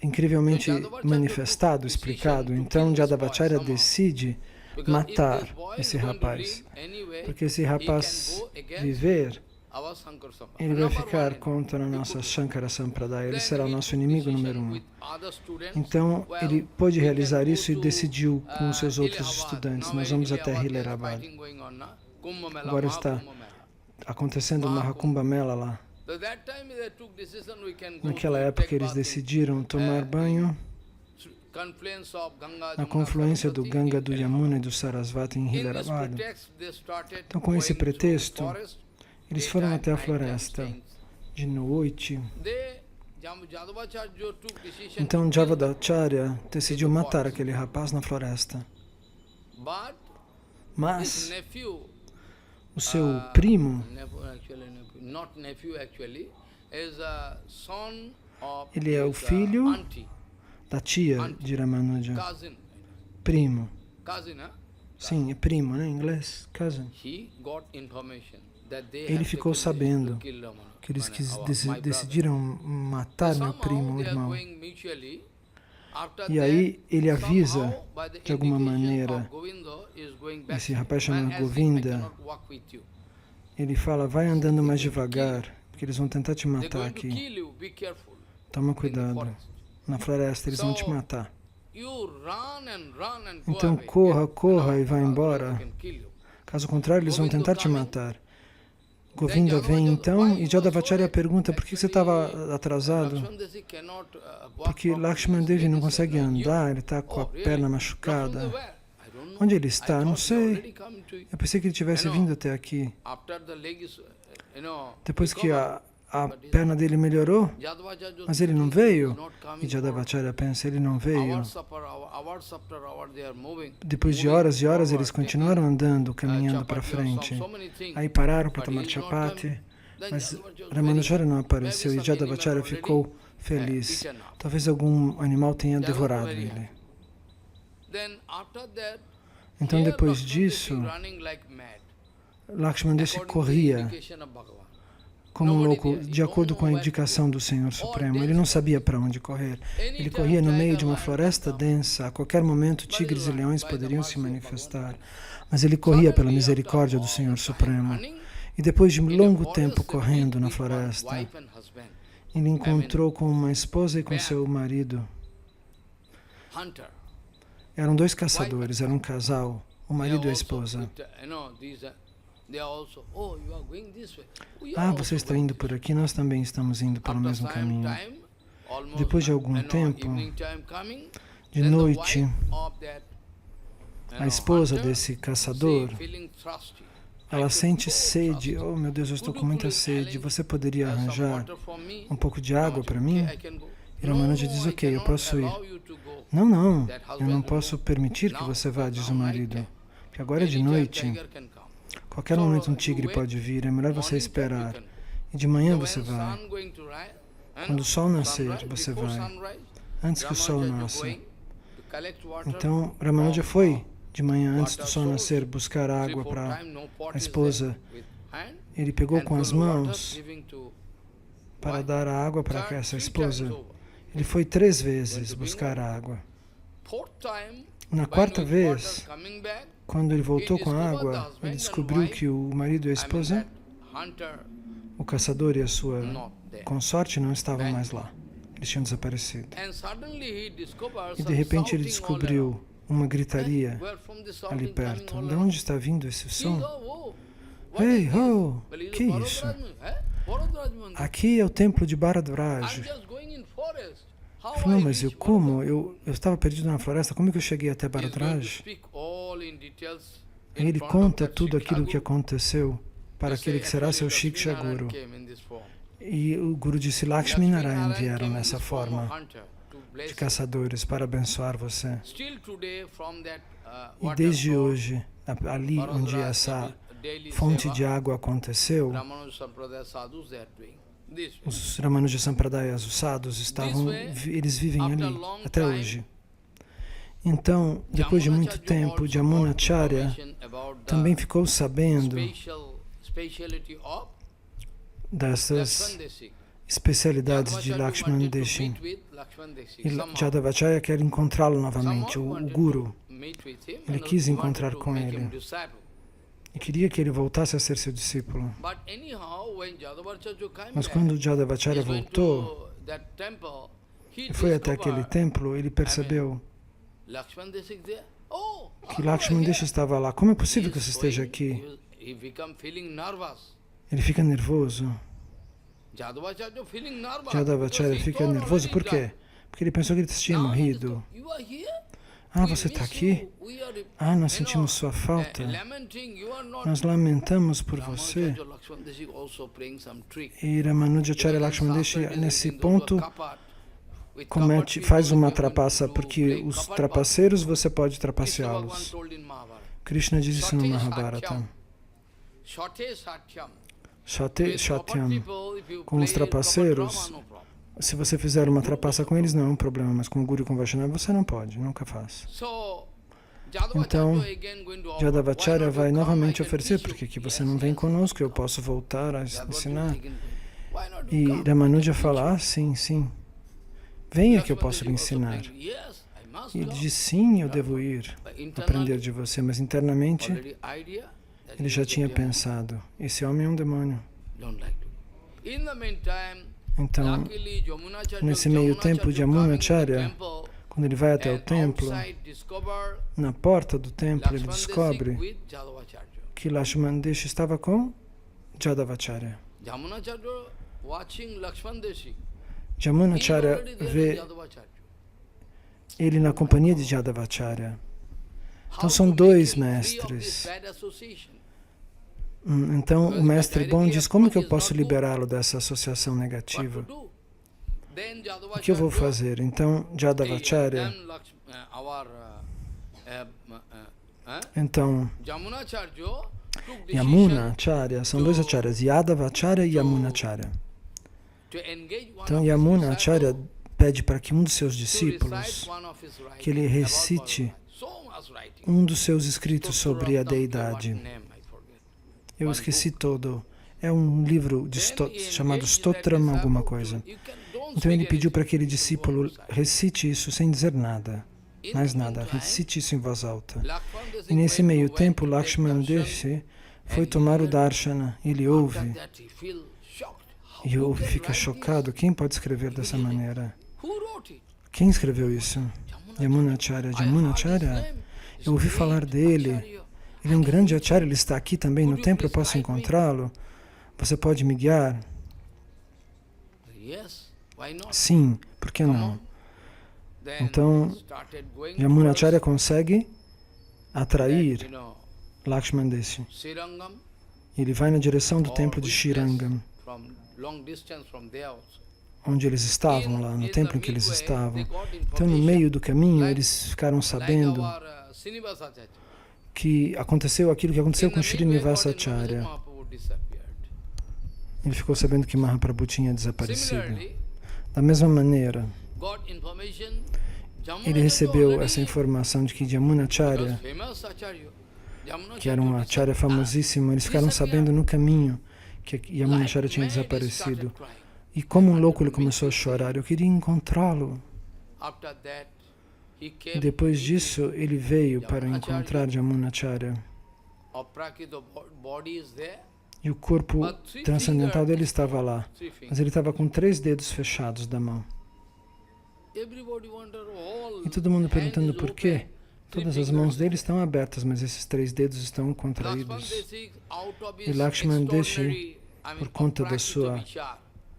incrivelmente manifestado, explicado. Então, Jadavacharya decide matar esse rapaz, porque esse rapaz viver, ele vai ficar contra a nossa Shankara Sampradaya, ele será o nosso inimigo número 1. Então, ele pôde realizar isso e decidiu com os seus outros estudantes, nós vamos até Hilarabad. Agora está acontecendo o Mahakumbha Mela lá. Naquela época eles decidiram tomar banho na confluência do Ganga, do Yamuna e do Sarasvati em Hilarabad. Então, com esse pretexto, eles foram até a floresta de noite. Então Jadavacharya decidiu matar aquele rapaz na floresta. Mas o seu primo, ele é o filho da tia de Ramanuja. Primo. Sim, é primo, né? Em inglês, cousin. Ele ficou sabendo que eles decidiram matar meu primo, o irmão. E aí ele avisa, de alguma maneira, esse rapaz chamado Govinda, ele fala, vai andando mais devagar, porque eles vão tentar te matar aqui. Toma cuidado, na floresta eles vão te matar. Então corra e vá embora, caso contrário eles vão tentar te matar. Govinda vem então e Jadavacharya pergunta por que você estava atrasado? Porque Lakshman Devi não consegue andar, ele está com a perna machucada. Onde ele está? Não sei. Eu pensei que ele tivesse vindo até aqui. Depois que a perna dele melhorou, mas ele não veio. E Jadavacharya pensa, ele não veio. Depois de horas e horas, eles continuaram andando, caminhando para frente. Aí pararam para tomar chapati, mas Ramanujara não apareceu e Jadavacharya ficou feliz. Talvez algum animal tenha devorado ele. Então, depois disso, Lakshman Deshi corria como um louco, de acordo com a indicação do Senhor Supremo. Ele não sabia para onde correr. Ele corria no meio de uma floresta densa. A qualquer momento, tigres e leões poderiam se manifestar. Mas ele corria pela misericórdia do Senhor Supremo. E depois de um longo tempo correndo na floresta, ele encontrou com uma esposa e com seu marido. Eram dois caçadores, era um casal, o marido e a esposa. Você está indo por aqui, nós também estamos indo pelo mesmo caminho. Depois de algum tempo, de noite, a esposa desse caçador, ela sente sede. Oh, meu Deus, eu estou com muita sede. Você poderia arranjar um pouco de água para mim? E Ramanuja diz, ok, eu posso ir. Não, eu não posso permitir que você vá, diz o marido. Porque agora é de noite. Qualquer momento um tigre pode vir, é melhor você esperar. E de manhã você vai. Quando o sol nascer, você vai. Antes que o sol nasça. Então, Ramanuja foi de manhã, antes do sol nascer, buscar água para a esposa ele pegou com as mãos para dar a água para essa esposa. Ele foi 3 vezes buscar água. Na 4ª vez, quando ele voltou com a água, ele descobriu que o marido e a esposa, o caçador e a sua consorte não estavam mais lá. Eles tinham desaparecido. E de repente ele descobriu uma gritaria ali perto. De onde está vindo esse som? Ei, oh, que isso? Aqui é o templo de Bharadwaja. Ele falou, mas eu estava perdido na floresta, como é que eu cheguei até Bharadwaja? Ele conta tudo aquilo que aconteceu para aquele que será seu Shiksha Guru. E o Guru disse, Lakshmi Narayan vieram nessa forma de caçadores para abençoar você. E desde hoje, ali onde essa fonte de água aconteceu, os Ramanuja Sampradayas, os sadhus, eles vivem ali até hoje. Então, depois de muito tempo, Yamunacharya também ficou sabendo dessas especialidades de Lakshman Deshi. E Jadavacharya quer encontrá-lo novamente, o Guru. Ele quis encontrar com ele e queria que ele voltasse a ser seu discípulo. Mas quando Jadavacharya voltou e foi até aquele templo, ele percebeu que Lakshman Deshi estava lá. Como é possível que você esteja aqui? Ele fica nervoso. Jadavacharya fica nervoso, por quê? Porque ele pensou que ele tinha morrido. Ah, você está aqui? Ah, nós sentimos sua falta. Nós lamentamos por você. E Ramanujacharya Lakshman Deshi, nesse ponto, faz uma trapaça, porque os trapaceiros você pode trapaceá-los. Krishna diz isso no Mahabharata. Shatyam. Com os trapaceiros, se você fizer uma trapaça com eles, não é um problema, mas com o Guru e com o Vaishnava você não pode, nunca faz. Então, Jadavacharya vai novamente oferecer, porque aqui você não vem conosco, eu posso voltar a ensinar. E Ramanuja fala, sim, sim, venha que eu posso lhe ensinar. E ele diz, sim, eu devo ir aprender de você, mas internamente ele já tinha pensado, esse homem é um demônio. Então, nesse meio tempo, Yamunacharya, quando ele vai até o templo, na porta do templo ele descobre que Lakshman Deshi estava com Jadavacharya. Yamunacharya vê ele na companhia de Jadavacharya. Então são 2 mestres. Então o mestre bom diz, como que eu posso liberá-lo dessa associação negativa? O que eu vou fazer? Então Jadavacharya, Yamunacharya, são 2 acharyas, Yadavacharya e Yamunacharya. Então Yamunacharya pede para que um dos seus discípulos, que ele recite um dos seus escritos sobre a deidade. Eu esqueci todo. É um livro chamado Stotram alguma coisa. Então ele pediu para que aquele discípulo recite isso sem dizer nada, mais nada, recite isso em voz alta. E nesse meio tempo, Lakshman Deshi foi tomar o darshana. Ele ouve, e ouve, fica chocado. Quem pode escrever dessa maneira? Quem escreveu isso? Yamunacharya. Yamunacharya? Eu ouvi falar dele. Ele é um grande acharya, ele está aqui também no templo, eu posso encontrá-lo? Você pode me guiar? Sim, por que não? Então, Yamunacharya consegue atrair Lakshman Deshi. Ele vai na direção do templo de Srirangam, onde eles estavam lá, no templo em que eles estavam. Então, no meio do caminho, eles ficaram sabendo que aconteceu aquilo que aconteceu com Srinivasacharya. Ele ficou sabendo que Mahaprabhu tinha desaparecido. Da mesma maneira, ele recebeu essa informação de que Yamunacharya que era um acharya famosíssimo, eles ficaram sabendo no caminho que Yamunacharya tinha desaparecido. E como um louco ele começou a chorar, eu queria encontrá-lo. E depois disso, ele veio para encontrar Yamunacharya. E o corpo transcendental dele estava lá, mas ele estava com 3 dedos fechados da mão. E todo mundo perguntando por quê. Todas as mãos dele estão abertas, mas esses 3 dedos estão contraídos. E Lakshman Deshi, por conta do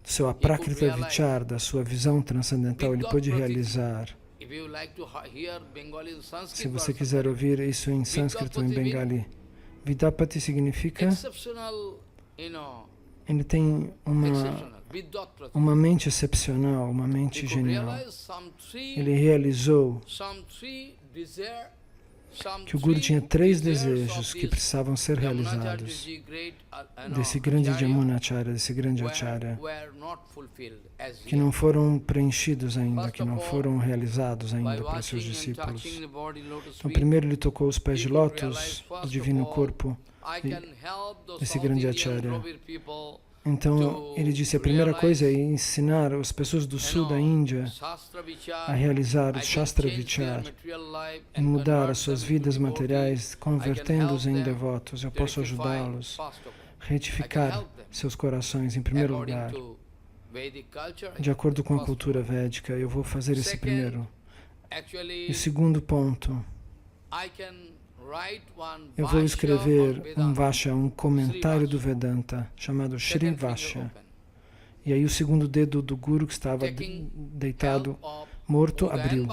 seu aprakrita vichar, da sua visão transcendental, ele pôde realizar. Se você quiser ouvir isso em sânscrito ou em bengali, Vidyapati significa, ele tem uma mente excepcional, uma mente genial. Ele realizou que o Guru tinha 3 desejos que precisavam ser realizados desse grande Yamunacharya, desse grande Acharya, que não foram preenchidos ainda, que não foram realizados ainda para seus discípulos. Então, primeiro ele tocou os pés de lótus do divino corpo desse grande Acharya. Então, ele disse, a primeira coisa é ensinar as pessoas do sul da Índia a realizar o Shastra Vichar e mudar as suas vidas materiais, convertendo-os em devotos. Eu posso ajudá-los a retificar seus corações, em primeiro lugar. De acordo com a cultura védica, eu vou fazer esse primeiro. E o segundo ponto, eu vou escrever um Vasha, um comentário do Vedanta, chamado Shri Vasha. E aí o segundo dedo do Guru, que estava deitado, morto, abriu.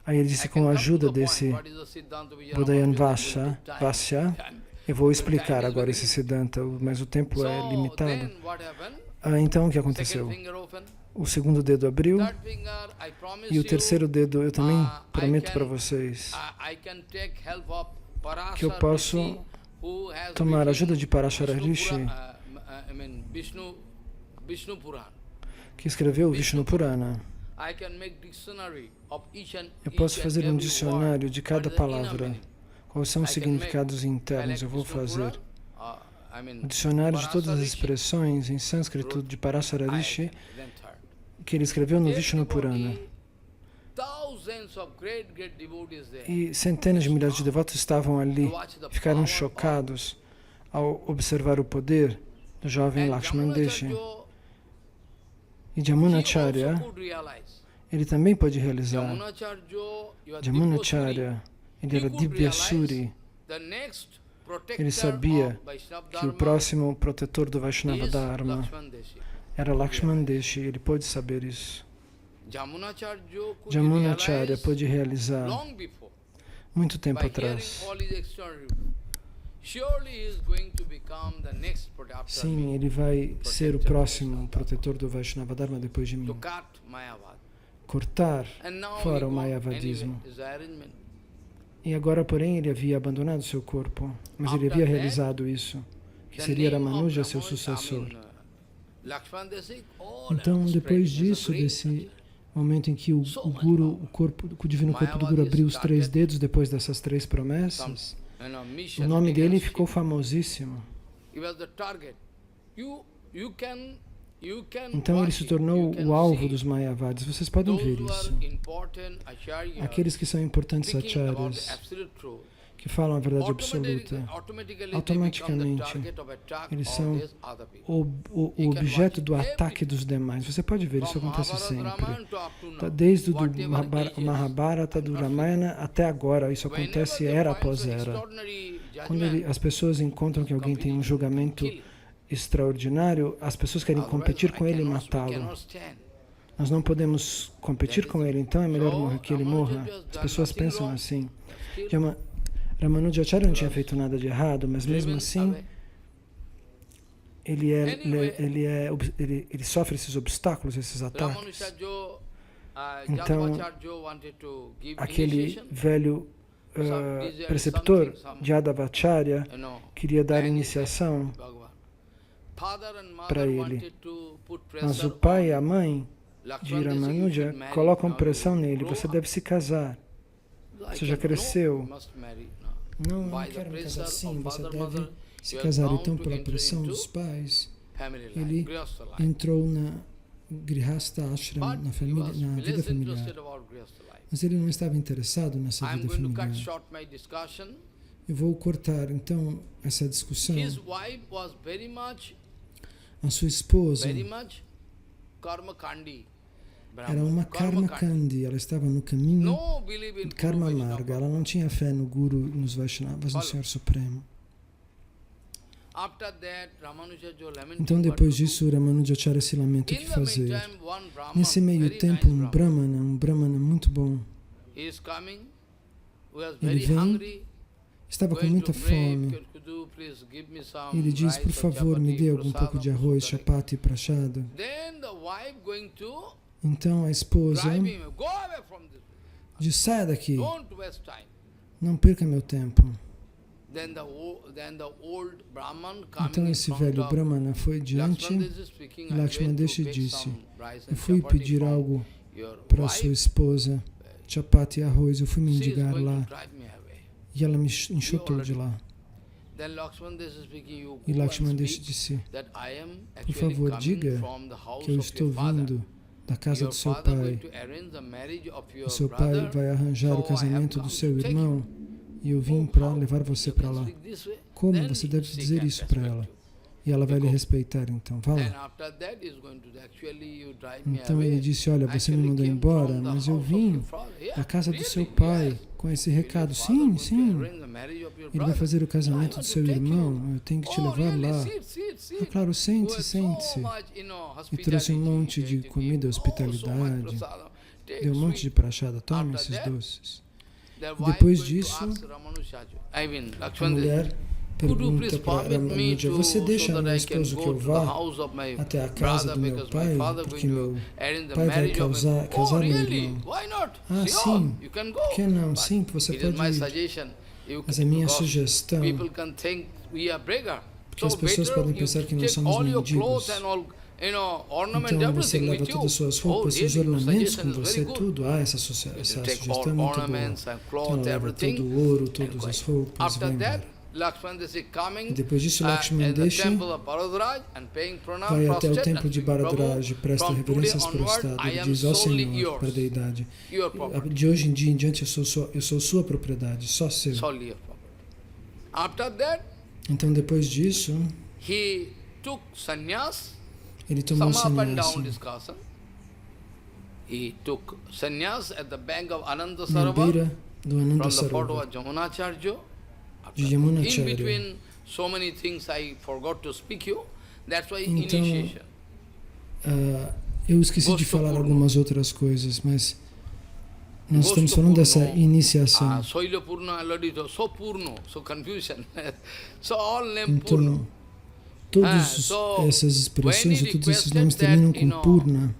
Aí ele disse, com a ajuda desse Budayan Vasha, eu vou explicar agora esse Siddhanta, mas o tempo é limitado. Então o que aconteceu? O segundo dedo abriu e o terceiro dedo eu também prometo para vocês que eu posso tomar a ajuda de Parashara Rishi, que escreveu o Vishnu Purana. Eu posso fazer um dicionário de cada palavra. Quais são os significados internos? Eu vou fazer um dicionário de todas as expressões em sânscrito de Parashara Rishi que ele escreveu no Vishnu Purana. E centenas de milhares de devotos estavam ali, ficaram chocados ao observar o poder do jovem Lakshman Deshi. E Yamunacharya, ele também pôde realizar. Yamunacharya, ele era Divyasuri. Ele sabia que o próximo protetor do Vaishnava Dharma era Lakshman Deshi, ele pôde saber isso. Yamunacharya pôde realizar muito tempo atrás. Sim, ele vai ser o próximo protetor do Vaishnava Dharma depois de mim. Cortar fora o Mayavadismo. E agora, porém, ele havia abandonado seu corpo, mas ele havia realizado isso, que seria Ramanuja seu sucessor. Então, depois disso, desse momento em que o divino corpo do Guru abriu os 3 dedos, depois dessas 3 promessas, o nome dele ficou famosíssimo. Então ele se tornou o alvo dos Mayavadis. Vocês podem ver isso. Aqueles que são importantes acharyas, que falam a verdade absoluta, automaticamente eles são o objeto do ataque dos demais. Você pode ver, isso acontece sempre. Desde o Mahabharata, do Ramayana até agora, isso acontece era após era. Quando as pessoas encontram que alguém tem um julgamento extraordinário, as pessoas querem competir com ele e matá-lo. Nós não podemos competir com ele, então é melhor que ele morra. As pessoas pensam assim. Ramanujacharya não tinha feito nada de errado, mas mesmo assim, ele sofre esses obstáculos, esses ataques. Então, aquele velho preceptor de Yadavacharya queria dar iniciação para ele. Mas o pai e a mãe de Ramanuja colocam pressão nele. Você deve se casar. Você já cresceu. Não, eu não quero me casar. Sim, você deve se casar. Então, pela pressão dos pais, ele entrou na Grihastha Ashram, na vida familiar. Mas ele não estava interessado nessa vida familiar. Eu vou cortar, então, essa discussão. A sua esposa era uma Karma Kandi, ela estava no caminho Karma Marga, ela não tinha fé no Guru, nos Vaishnavas, no Senhor Supremo. Então depois disso, Ramanujacharya se lamenta o que fazer. Nesse meio tempo, um Brahmana muito bom, ele vem, estava com muita fome. Ele diz, por favor, me dê algum pouco de arroz, chapati, prachado. Então a esposa diz, saia daqui, não perca meu tempo. Então esse velho Brahmana foi diante e Lakshmandeshi disse, eu fui pedir algo para sua esposa, chapati e arroz, eu fui mendigar lá e ela me enxotou de lá. E Lakshmandeshi disse, por favor, diga que eu estou vindo da casa do seu pai. O seu pai vai arranjar o casamento do seu irmão e eu vim para levar você para lá. Como? Você deve dizer isso para ela. E ela vai lhe respeitar, então. Vá lá. Então ele disse, olha, você me mandou embora, mas eu vim da casa do seu pai com esse recado. Sim, sim. Ele vai fazer o casamento do seu irmão, eu tenho que te levar lá. Ah, claro, sente-se, sente-se. E trouxe um monte de comida, hospitalidade. Deu um monte de prachada, tome esses doces. E depois disso, a mulher pergunta para Ramanuja, você deixa meu esposo que eu vá até a casa do meu pai, porque meu pai vai casar meu irmão? Ah, sim. Por que não? Sim, você pode ir. Mas a minha sugestão, porque as pessoas podem pensar que nós somos mendigos. Então você leva todas as suas roupas, seus ornamentos com você, tudo. Ah, essa sugestão é muito boa. Então leva todo o ouro, todas as roupas, vai embora. E depois disso, Lakshmandeshi vai até o templo de Bharadraj, presta reverências prostrado e diz, ó Senhor, para a deidade, de hoje em dia em diante eu sou sua propriedade, só seu. Então depois disso, ele tomou sannyasa. Na beira do Ananda Sarovar de Yamunacharya. Então, eu esqueci de falar algumas outras coisas, mas nós estamos falando dessa iniciação. Então, todas essas expressões e todos esses nomes terminam com Purna.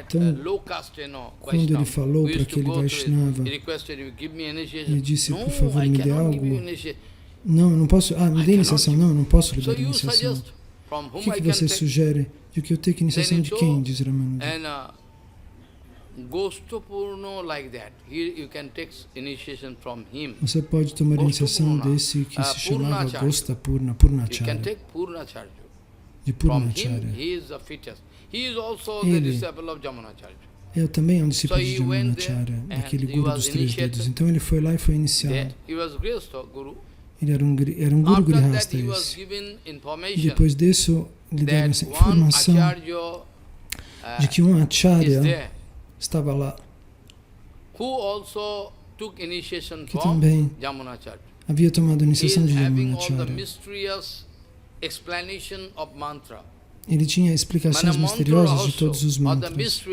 Então, quando ele falou para aquele Vaishnava, ele disse, por favor, me dê algo. Não, eu não posso. Ah, me dê iniciação. Não, eu não posso lhe dar iniciação. O que você sugere? De que eu tenho iniciação de quem? Diz Ramanuja. Você pode tomar iniciação desse que se chamava Gostapurna, Purnacharya. De Purnacharya. Ele também é um discípulo de Yamunacharya, daquele Guru dos 3 dedos. Então ele foi lá e foi iniciado. Ele era um Guru Grihastha esse. E depois disso, lhe deram essa informação de que um Acharya estava lá, que também havia tomado a iniciação de Yamunacharya. Ele tinha explicações misteriosas de todos os mantras.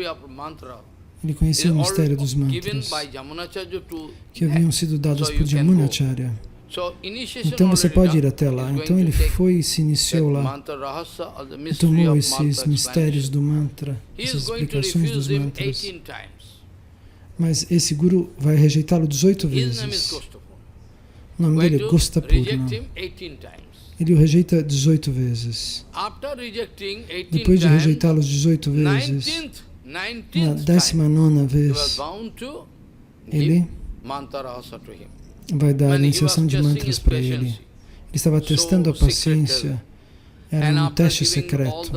Ele conhecia o mistério dos mantras que haviam sido dados por Yamunacharya. Então você pode ir até lá. Então ele foi e se iniciou lá e tomou esses mistérios do mantra, essas explicações dos mantras. Mas esse Guru vai rejeitá-lo 18 vezes. O nome dele é Gostapurna. Ele o rejeita 18 vezes. Depois de rejeitá-lo 18 vezes, na 19ª vez, ele vai dar iniciação de mantras para ele. Ele estava testando a paciência. Era um teste secreto.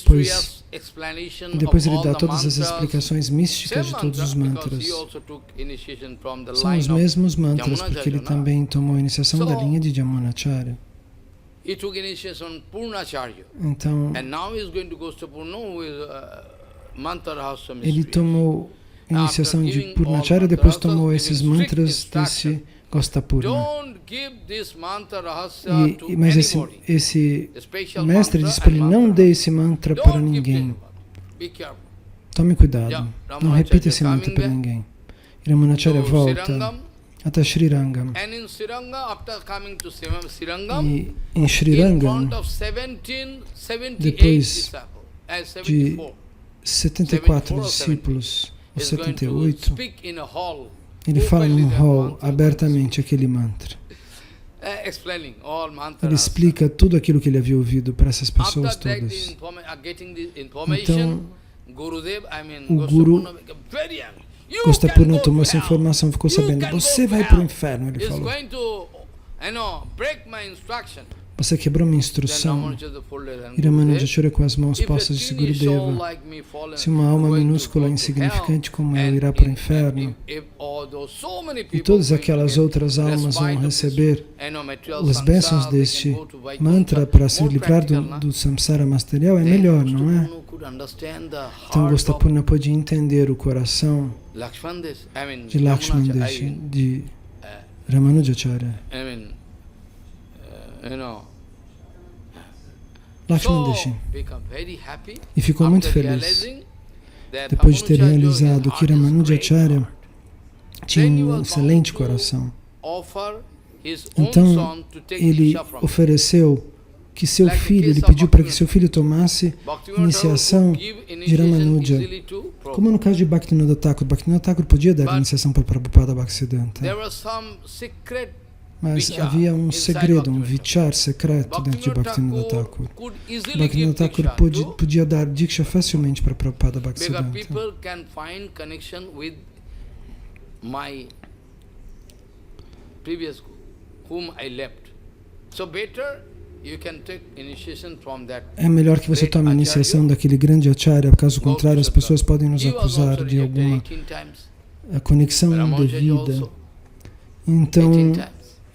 Pois depois ele dá todas as explicações místicas de todos os mantras. São os mesmos mantras, porque ele também tomou a iniciação da linha de Yamunacharya. Então, ele tomou a iniciação de Purnacharya, depois tomou esses mantras desse Gostapurna. Mas esse mestre disse para ele, não dê esse mantra para ninguém. Tome cuidado, não repita esse mantra para ninguém. E Ramanacharya volta até Srirangam. E em Srirangam, depois de 74 discípulos, ou 78, ele fala num hall abertamente aquele mantra. Ele explica tudo aquilo que ele havia ouvido para essas pessoas todas. Então, o Guru Gostapurna tomou essa informação, ficou sabendo. Você vai para o inferno, ele falou. Você quebrou minha instrução. E Ramanujacharya, com as mãos postas de Gurudeva, se uma alma minúscula e insignificante como eu irá para o inferno, e todas aquelas outras almas vão receber as bênçãos deste mantra para se livrar do samsara material, é melhor, não é? Então Gostapurna pôde entender o coração de Lakshman Deshi, de Ramanujacharya. Lakshman Deshi. E ficou muito feliz depois de ter realizado que Ramanujacharya tinha um excelente coração. Então ele ofereceu que seu filho, ele pediu para que seu filho tomasse iniciação de Ramanuja. Como no caso de Bhaktivinoda Thakur podia dar iniciação para Prabhupada Bhaktisiddhanta. Mas havia um segredo, um vichar secreto dentro de Bhaktivinoda Thakur. Bhaktivinoda Thakur podia dar diksha facilmente para Prabhupada Bhaktisiddhanta. É melhor que você tome a iniciação daquele grande acharya, caso contrário as pessoas podem nos acusar de alguma conexão indevida. Então,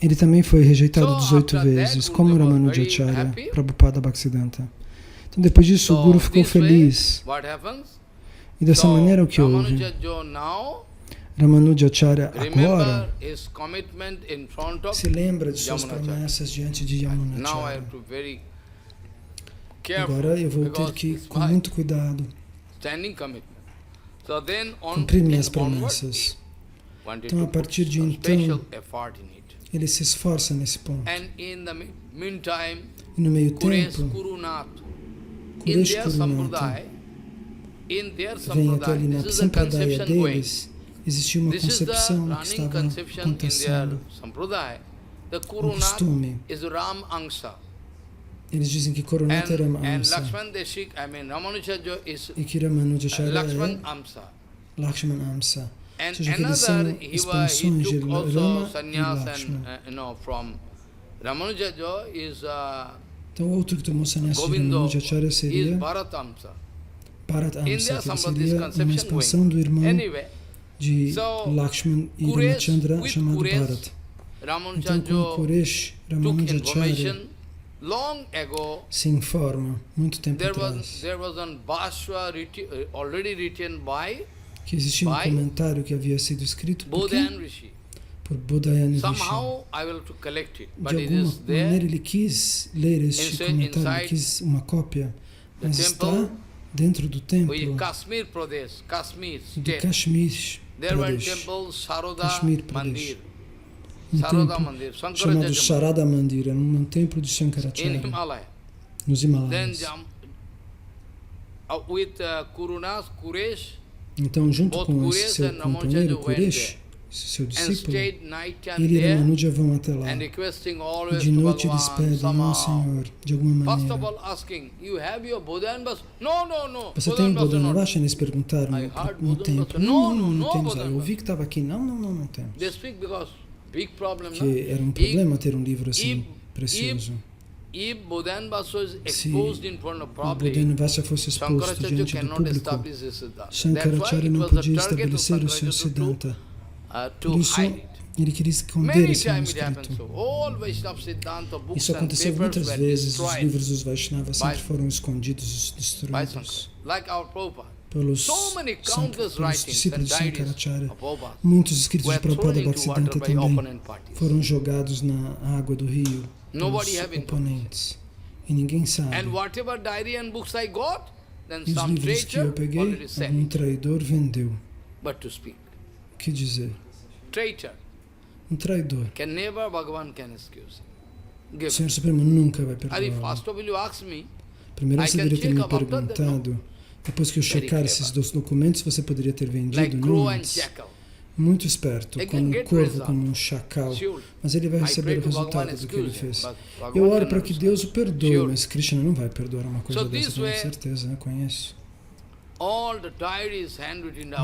ele também foi rejeitado 18 vezes, como Ramanujacharya, Prabhupada Bhaktisiddhanta. Então, depois disso, o Guru ficou feliz. E dessa maneira, o que houve? Ramanujacharya agora se lembra de suas promessas diante de Yamunacharya. Agora eu vou ter que, com muito cuidado, cumprir minhas promessas. Então, a partir de então, ele se esforça nesse ponto. E no meio tempo, Kuresh Kurunatha vem até ali na Sampradaya deles. Existia uma concepção que estava acontecendo, um costume. Eles dizem que Kurunatha era Amsa e que Ramanujacharya é Lakshman Amsa. Ou seja, que eles são expansões de Rama e Lakshman. Então, outro que tomou sannyasa de Ramanujacharya seria Bharat Amsa, que seria uma expansão do irmão de Lakshman e Ramachandra chamado Bharat. Então, com Kuresh, Ramanujacharya se informa, muito tempo atrás, que existia um comentário que havia sido escrito por quem? Por Bodhayana Rishi. De alguma maneira ele quis ler este comentário, quis uma cópia, mas está dentro do templo de Kashmir Pradesh, um templo chamado Sharada Mandira, um templo de Shankaracharya, nos Himalaias. Então, junto com esse seu companheiro Kuresh, seu discípulo, ele e Ramanuja vão até lá. E de noite eles pedem, ó Senhor, de alguma maneira. Você tem um Bodhana Vacha? Eles perguntaram no templo. Não temos. Eu ouvi que estava aqui. Não temos. que era um problema ter um livro assim precioso. Se o Bodhisattva fosse exposto diante do público, Shankaracharya não podia estabelecer o seu Siddhanta. Por isso, ele queria esconder esse manuscrito. Isso aconteceu muitas vezes. Os livros dos Vaishnavas sempre foram escondidos, destruídos pelos discípulos de Shankaracharya. Muitos escritos de Prabhupada Bhaktisiddhanta também foram jogados na água do rio pelos oponentes. E ninguém sabe. E os livros que eu peguei, algum traidor vendeu. O que dizer? Um traidor. O Senhor Supremo nunca vai perdoar. Primeiro você deveria ter me perguntado, depois que eu checar esses documentos, você poderia ter vendido? Não antes. Muito esperto, como um corvo, como um chacal. Mas ele vai receber o resultado do que ele fez. Eu oro para que Deus o perdoe, mas Krishna não vai perdoar uma coisa dessa, com certeza, eu conheço.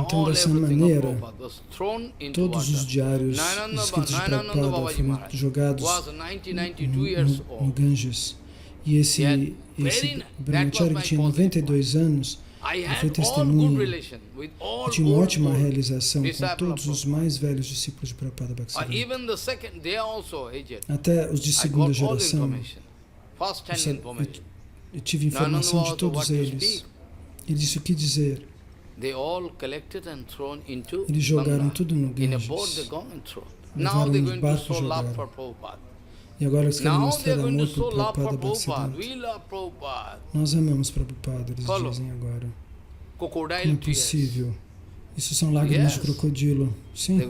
Então, dessa maneira, todos os diários escritos de Prabhupada foram jogados no Ganges. E esse Brahmachari que tinha 92 anos, ele foi testemunha e tinha uma ótima realização com todos os mais velhos discípulos de Prabhupada Bhaktisiddhanta. Até os de segunda geração, eu tive informação de todos eles. Ele disse o que dizer. Eles jogaram tudo no Ganges. Levaram nos barcos e jogaram. E agora eles querem mostrar amor por Prabhupada Bhaktisiddhanta. Nós amamos Prabhupada, eles dizem agora. Como é possível? Isso são lágrimas de crocodilo. Sim. É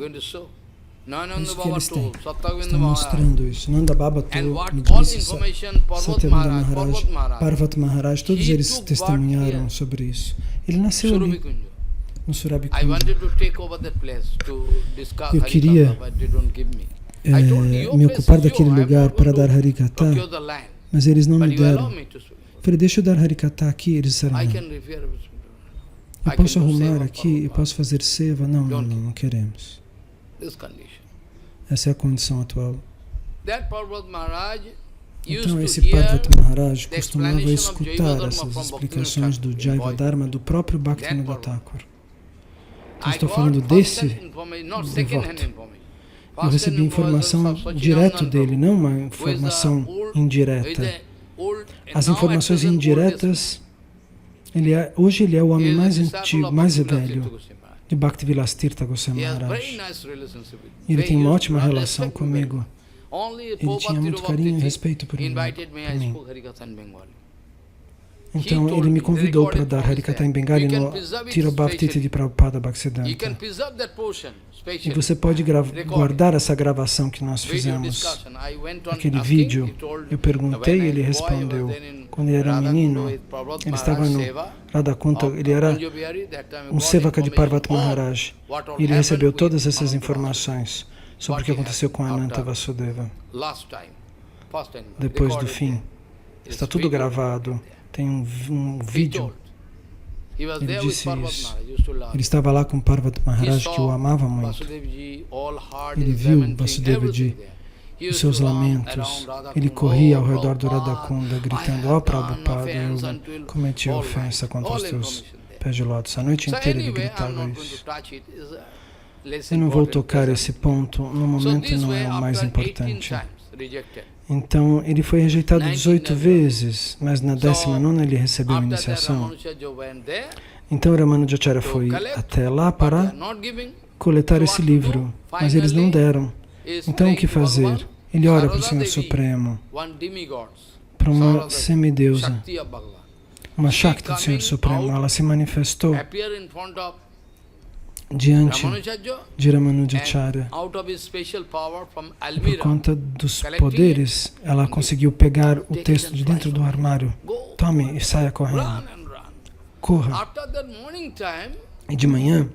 isso que eles têm. Estão mostrando isso. Nanda Baba me disse, Satyananda Maharaj, Parvata Maharaj, todos eles testemunharam sobre isso. Ele nasceu ali, no Surabikunda. Eu queria me ocupar daquele lugar para dar Harikatha, mas eles não me deram. Eu falei, deixa eu dar Harikatha aqui. Eles disseram, não. Eu posso arrumar aqui, eu posso fazer seva? Não queremos. Essa é a condição atual. Então esse Parvata Maharaj costumava escutar essas explicações do Jaiva Dharma do próprio Bhaktivinoda Thakur. Então estou falando desse devoto. Eu recebi informação direto dele, não uma informação indireta. As informações indiretas, hoje ele é o homem mais antigo, mais velho de Bhaktivilas Tirtha Goswami Maharaj. Ele tem uma ótima relação comigo. Ele tinha muito carinho e respeito por mim. Então ele me convidou para dar Harikatha em Bengali no Tira Bhaktiti de Prabhupada Bhaktisiddhanta. E você pode guardar essa gravação que nós fizemos, aquele vídeo. Eu perguntei e ele respondeu. Quando ele era um menino, ele estava no Radhakunta, ele era um sevaka de Parvata Maharaj. E ele recebeu todas essas informações sobre o que aconteceu com Ananta Vasudeva. Depois do fim, está tudo gravado. Tem um vídeo. Ele disse isso. Ele estava lá com Parvata Maharaj, que o amava muito. Ele viu Vasudevaji, os seus lamentos. Ele corria ao redor do Radhakunda, gritando, ó Prabhupada, eu cometi ofensa contra os teus pés de lótus. A noite inteira ele gritava isso. Eu não vou tocar esse ponto, no momento não é o mais importante. Então, ele foi rejeitado 18 vezes, mas na 19ª ele recebeu a iniciação. Então, Ramanujacharya foi até lá para coletar esse livro, mas eles não deram. Então, o que fazer? Ele ora para o Senhor Supremo, para uma semideusa, uma Shakti do Senhor Supremo. Ela se manifestou diante de Ramanujacharya. Por conta dos poderes, ela conseguiu pegar o texto de dentro do armário. Tome e saia correndo. Corra. E de manhã,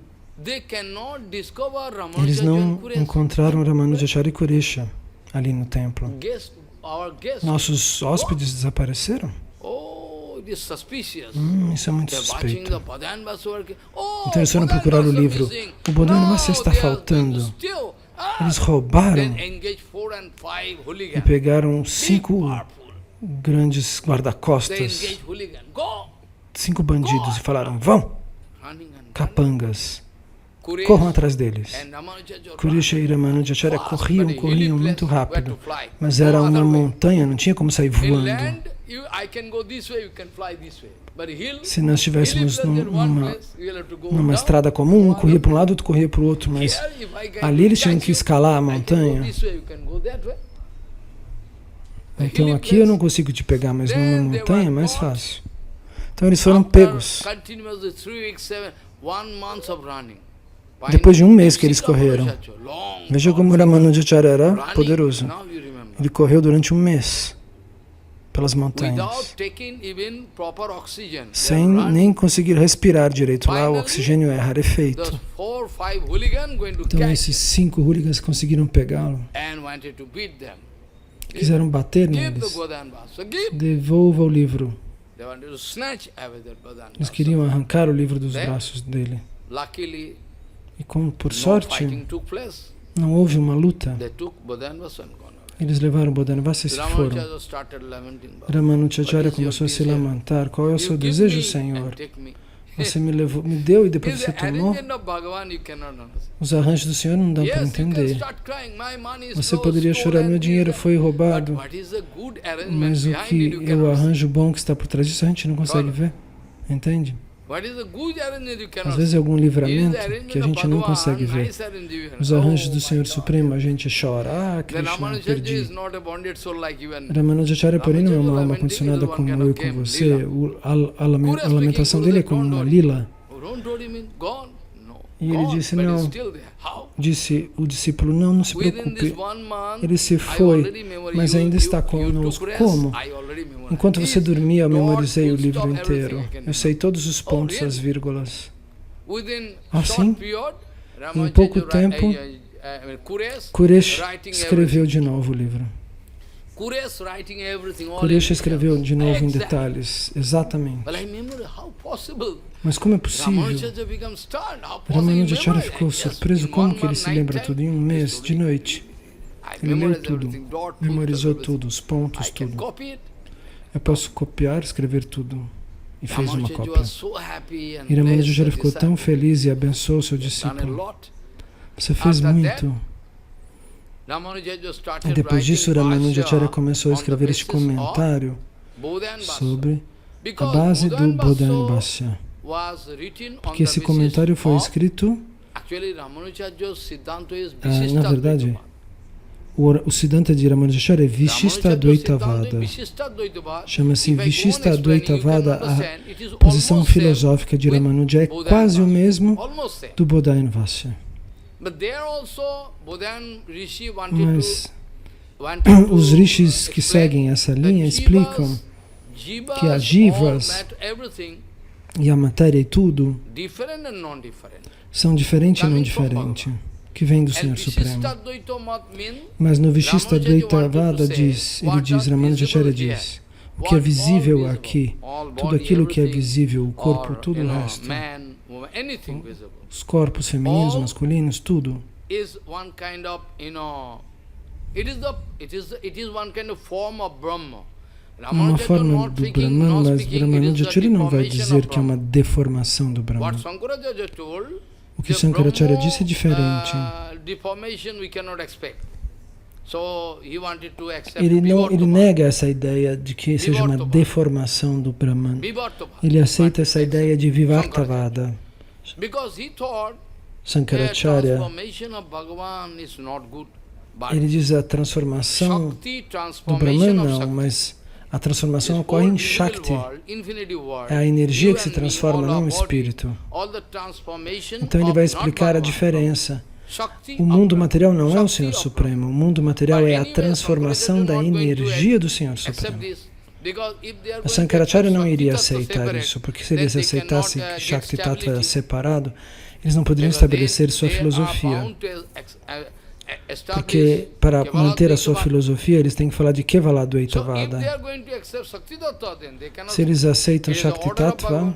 eles não encontraram Ramanujacharya e Kuresha ali no templo. Nossos hóspedes desapareceram? Isso é muito suspeito. Então eles foram procurar o livro. O Bodhisattva está faltando. Eles roubaram e pegaram 5 grandes guarda-costas, 5 bandidos, e falaram, vão, capangas, corram atrás deles. Kurisha e Ramanujacharya corriam muito rápido, mas era uma montanha, não tinha como sair voando. Se nós estivéssemos numa estrada comum, um corria para um lado, outro corria para o outro, mas ali eles tinham que escalar a montanha. Então aqui eu não consigo te pegar, mas numa montanha é mais fácil. Então eles foram pegos. Depois de um mês que eles correram. Veja como Ramanujacharya era poderoso. Ele correu durante um mês pelas montanhas, sem nem conseguir respirar direito. Lá o oxigênio é rarefeito. Então esses 5 hooligans conseguiram pegá-lo. Quiseram bater neles. Devolva o livro. Eles queriam arrancar o livro dos braços dele. E como por sorte, não houve uma luta. Eles levaram Bodhanavasa e se foram. Ramanujacharya começou a se lamentar. Qual é o seu desejo, Senhor? Você me deu e depois você tomou? Os arranjos do Senhor não dão para entender. Você poderia chorar, meu dinheiro foi roubado. Mas o que é o arranjo bom que está por trás disso, a gente não consegue ver. Entende? Às vezes é algum livramento que a gente não consegue ver. Os arranjos do Senhor Supremo, a gente chora, ah, Krishna, perdi. Ramanujacharya, porém, não é uma alma condicionada como eu e com você. A lamentação dele é como uma lila. E ele disse, não, disse o discípulo, não se preocupe, ele se foi, mas ainda está conosco. Como? Enquanto você dormia, eu memorizei o livro inteiro. Eu sei todos os pontos, as vírgulas. Assim, em pouco tempo, Kuresh escreveu de novo o livro. Kuresh escreveu de novo em detalhes, exatamente. Mas como é possível? Ramanujacharya ficou surpreso. Como que ele se lembra tudo em um mês, de noite? Ele leu tudo, memorizou tudo, os pontos, tudo. Eu posso copiar, escrever tudo. E fez uma cópia. E Ramanujacharya ficou tão feliz e abençoou seu discípulo. Você fez muito. E depois disso, Ramanujacharya começou a escrever este comentário sobre a base do Bodhanavasya. Porque esse comentário foi escrito, na verdade, o Siddhanta de Ramanujacharya é Vishishta Advaitavada. Chama-se Vishishta Advaitavada. A posição filosófica de Ramanuja é quase o mesmo do Bodhanavasya. Mas os rishis que seguem essa linha explicam que as jivas e a matéria e tudo são diferentes e não diferentes, que vem do Senhor Supremo. Mas no Vishishta Advaitavada ele diz, Ramanujacharya diz, o que é visível aqui, tudo aquilo que é visível, o corpo, tudo o resto, os corpos femininos, masculinos, tudo, uma forma do Brahman, mas Ramanujacharya não vai dizer que é uma deformação do Brahman. O que Shankaracharya disse é diferente. Ele nega essa ideia de que seja uma deformação do Brahman. Ele aceita essa ideia de Vivartavada. Shankaracharya, ele diz a transformação do Brahman não, mas a transformação ocorre em Shakti. É a energia que se transforma, não o espírito. Então ele vai explicar a diferença. O mundo material não é o Senhor Supremo. O mundo material é a transformação da energia do Senhor Supremo. A Shankaracharya não iria aceitar isso, porque se eles aceitassem que Shakti Tattva é separado, eles não poderiam estabelecer sua filosofia. Porque para manter a sua filosofia, eles têm que falar de Kevala Advaitavada. Se eles aceitam Shakti Tattva,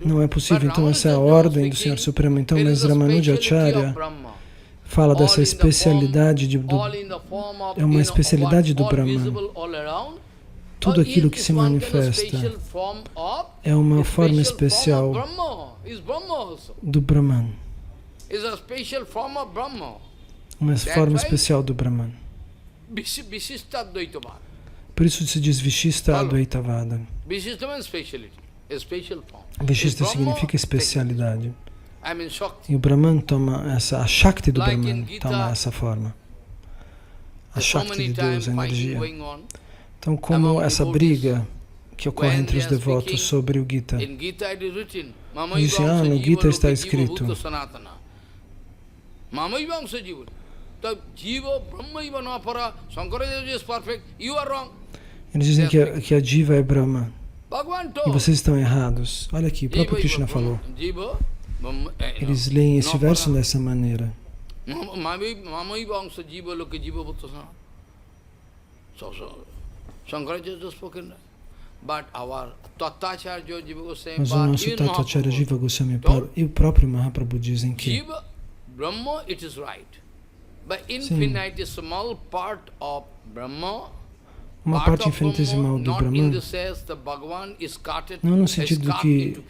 não é possível. Então essa é a ordem do Senhor Supremo. Então, mas Ramanujacharya fala dessa especialidade é uma especialidade do Brahman. Tudo aquilo que se manifesta é uma forma especial do Brahman. Uma forma especial do Brahman. Por isso se diz Vishista Advaitavada. Vishista significa especialidade. E o Brahman toma essa, a Shakti do Brahman toma essa forma. A Shakti de Deus, a energia. Então, como essa briga que ocorre entre os devotos sobre o Gita. Dizem, no Gita está escrito, eles dizem que a Jiva é Brahma. E vocês estão errados. Olha aqui, o próprio Krishna falou. Eles leem esse verso dessa maneira. Mas o nosso Tattacharya Jiva Goswami e o próprio Mahaprabhu dizem que sim, uma parte infinitesimal do Brahman, não no sentido que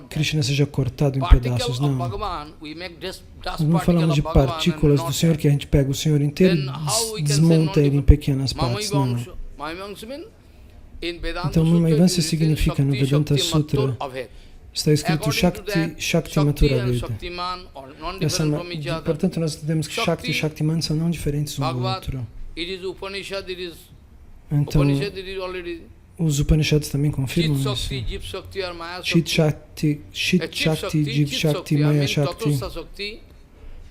Krishna seja cortado em pedaços, não. Nós não falamos de partículas do Senhor que a gente pega o Senhor inteiro e desmonta ele em pequenas partes, não. Então, Maivansa significa no Vedanta Sutra, está escrito Shakti Mathura Veda. Portanto, nós entendemos que Shakti e Shaktiman são não diferentes um do outro. Então, os Upanishads também confirmam isso. Chit Shakti, Jiv Shakti, Maya Shakti.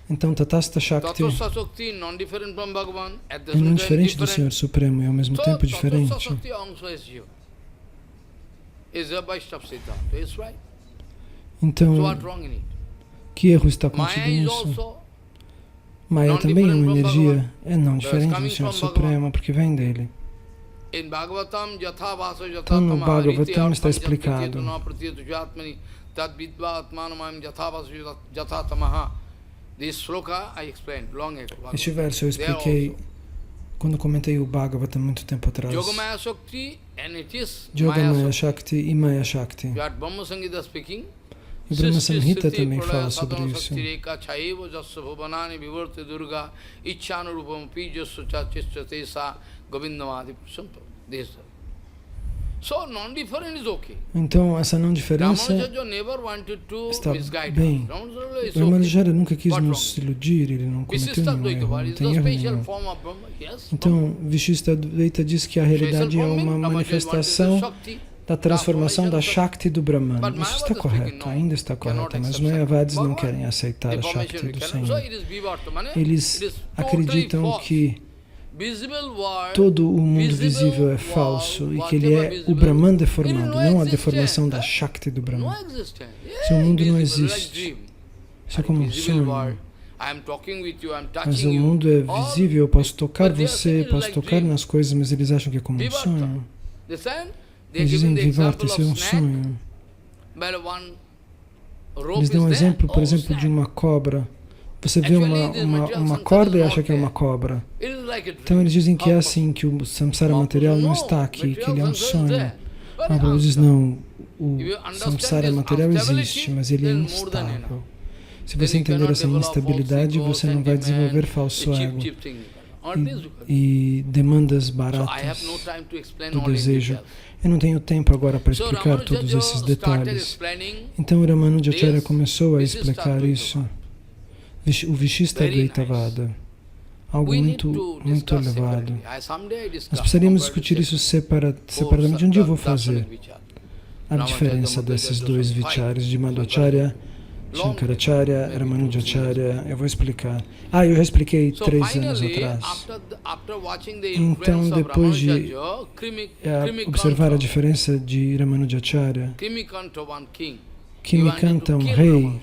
Então, Tatastha Shakti é não diferente do Senhor Supremo e ao mesmo tempo diferente. Então, que erro está contido nisso? Maya também é uma energia, é não diferente do Senhor Supremo, porque vem dele. Então, no Bhagavatam está explicado. Este verso eu expliquei quando comentei o Bhagavatam muito tempo atrás. Yogamaya Shakti e Maya Shakti. O Brahma Samhita também fala sobre isso. Então, essa não diferença está bem. O Ramanujara nunca quis nos iludir, ele não cometeu nenhum erro, não tem erro nenhum. Então, Vishista Advaita diz que a realidade é uma manifestação da transformação da Shakti do Brahman. Isso está correto, ainda está correto, mas os Mayavadis não querem aceitar a Shakti do Senhor. Eles acreditam que todo o mundo visível é falso e que ele é o Brahman deformado, não a deformação da Shakti do Brahman. Esse mundo não existe. Isso é como um sonho. Mas o mundo é visível, eu posso tocar você, posso tocar nas coisas, mas eles acham que é como um sonho. Eles dizem, Vivarta, isso é um sonho. Eles dão um exemplo, por exemplo, de uma cobra. Você vê uma corda e acha que é uma cobra. Então eles dizem que é assim, que o samsara material não está aqui, que ele é um sonho. Mahaprabhu diz, não, o samsara material existe, mas ele é instável. Se você entender essa instabilidade, você não vai desenvolver falso ego e demandas baratas do desejo. Eu não tenho tempo agora para explicar todos esses detalhes. Então o Ramanujacharya começou a explicar isso. O Vishista Advaitavada, algo muito elevado. Nós precisaríamos discutir isso separadamente. Um dia eu vou fazer a diferença desses dois vichares, de Madhvacharya, Shankaracharya, Ramanujacharya. Eu vou explicar. Eu já expliquei 3 anos atrás. Então, depois de observar a diferença de Ramanujacharya, Kimikanta, um rei,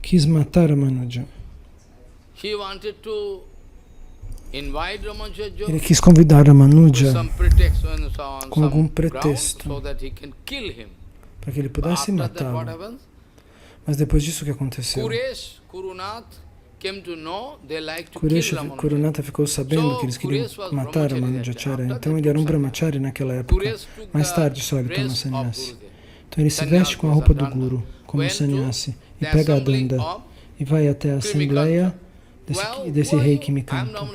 quis matar Ramanuja. Ele quis convidar Ramanuja com algum pretexto para que ele pudesse matá-lo. Mas depois disso, o que aconteceu? Kurunata ficou sabendo que eles queriam matar Ramanujacharya, então ele era um brahmachari naquela época. Mais tarde só ele toma sannyasi. Então ele se veste com a roupa do Guru, como sannyasi, e pega a danda e vai até a assembleia desse rei que me canta.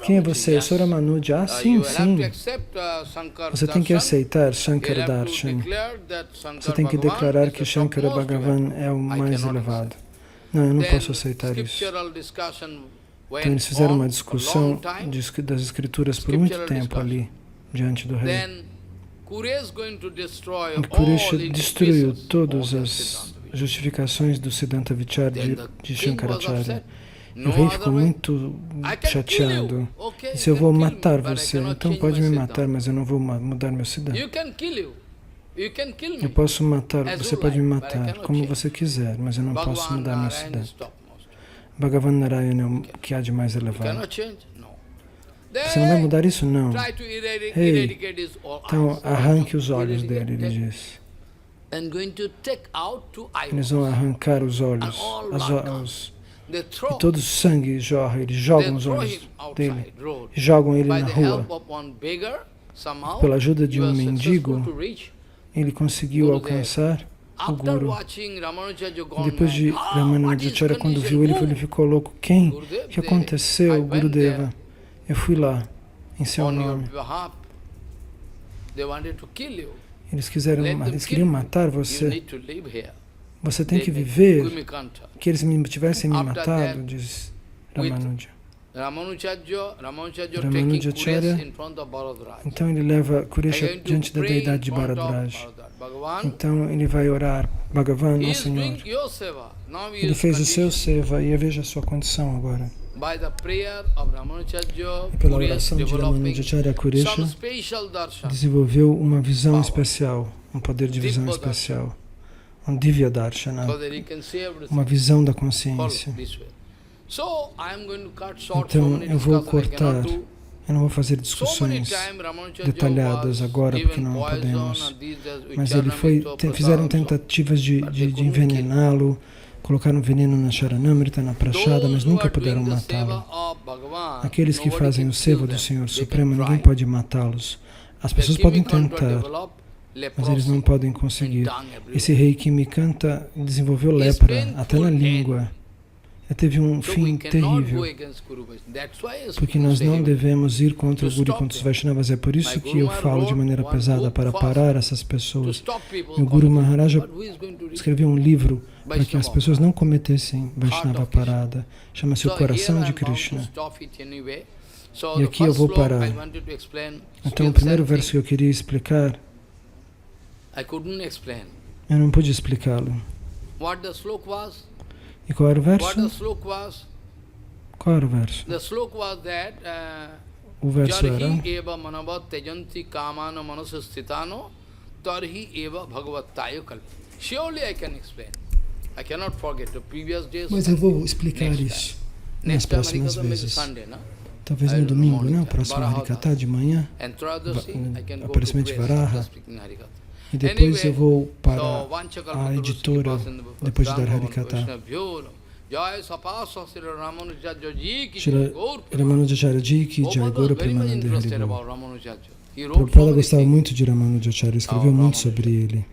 Quem é você? Eu sou Ramanuja. Ah, sim, sim. Você tem que aceitar Shankara Darshan. Você tem que declarar que Shankara Bhagavan é o mais elevado. Não, eu não posso aceitar isso. Então eles fizeram uma discussão das escrituras por muito tempo ali, diante do rei. E Kuresha destruiu todas as justificações do Siddhanta Vichar de Shankaracharya. O rei ficou muito chateado. Disse, eu vou matar você, então pode me matar, mas eu não vou mudar meu Siddhanta. Eu posso matar, você pode me matar como você quiser, mas eu não posso mudar meu Siddhanta. Bhagavan Narayana é o que há de mais elevado. Você não vai mudar isso? Não. Ei, então arranque os olhos dele, ele disse. Eles vão arrancar os olhos, e todo o sangue jorra, eles jogam os olhos dele, e jogam ele na rua. Pela ajuda de um mendigo, ele conseguiu alcançar o Guru. Depois de Ramanujacharya, quando viu ele, ele ficou louco. O que aconteceu, Gurudeva? Eu fui lá, em seu nome. Eles queriam matar você. Você tem que viver. Que eles tivessem me matado, diz Ramanuja. Ramanujacharya, então ele leva Kuresha diante da deidade de Bharadraj. Então ele vai orar, Bhagavan, ó Senhor. Ele fez o seu seva e veja a sua condição agora. E pela oração de Ramanujacharya, Kuresha desenvolveu uma visão especial, um poder de visão especial, um Divya Darshana, uma visão da consciência. Então eu vou cortar, eu não vou fazer discussões detalhadas agora porque não podemos, mas fizeram tentativas de envenená-lo, colocaram veneno na Charanamrita, na Prashada, mas nunca puderam matá-lo. Aqueles que fazem o seva do Senhor Supremo, ninguém pode matá-los. As pessoas podem tentar, mas eles não podem conseguir. Esse rei que me canta desenvolveu lepra, até na língua. Teve um fim terrível, porque nós não devemos ir contra o Guru e contra os Vaishnavas. É por isso que eu falo de maneira pesada, para parar essas pessoas. O Guru Maharaja escreveu um livro para que as pessoas não cometessem Vaishnava parada. Chama-se O Coração de Krishna. E aqui eu vou parar. Então o primeiro verso que eu queria explicar, eu não pude explicá-lo. E qual era o verso? Qual era o verso? O verso era: mas eu vou explicar isso nas próximas vezes. Talvez no domingo, né? O próximo Harikatha de manhã, aparecimento de Varaha. E depois eu vou para a editora, depois de dar Harikatha. Shri Ramanujacharya Ji Ki Jai, Gaura Premanande Haribol. Prabhupada gostava muito de Ramanujacharya, escreveu muito sobre ele.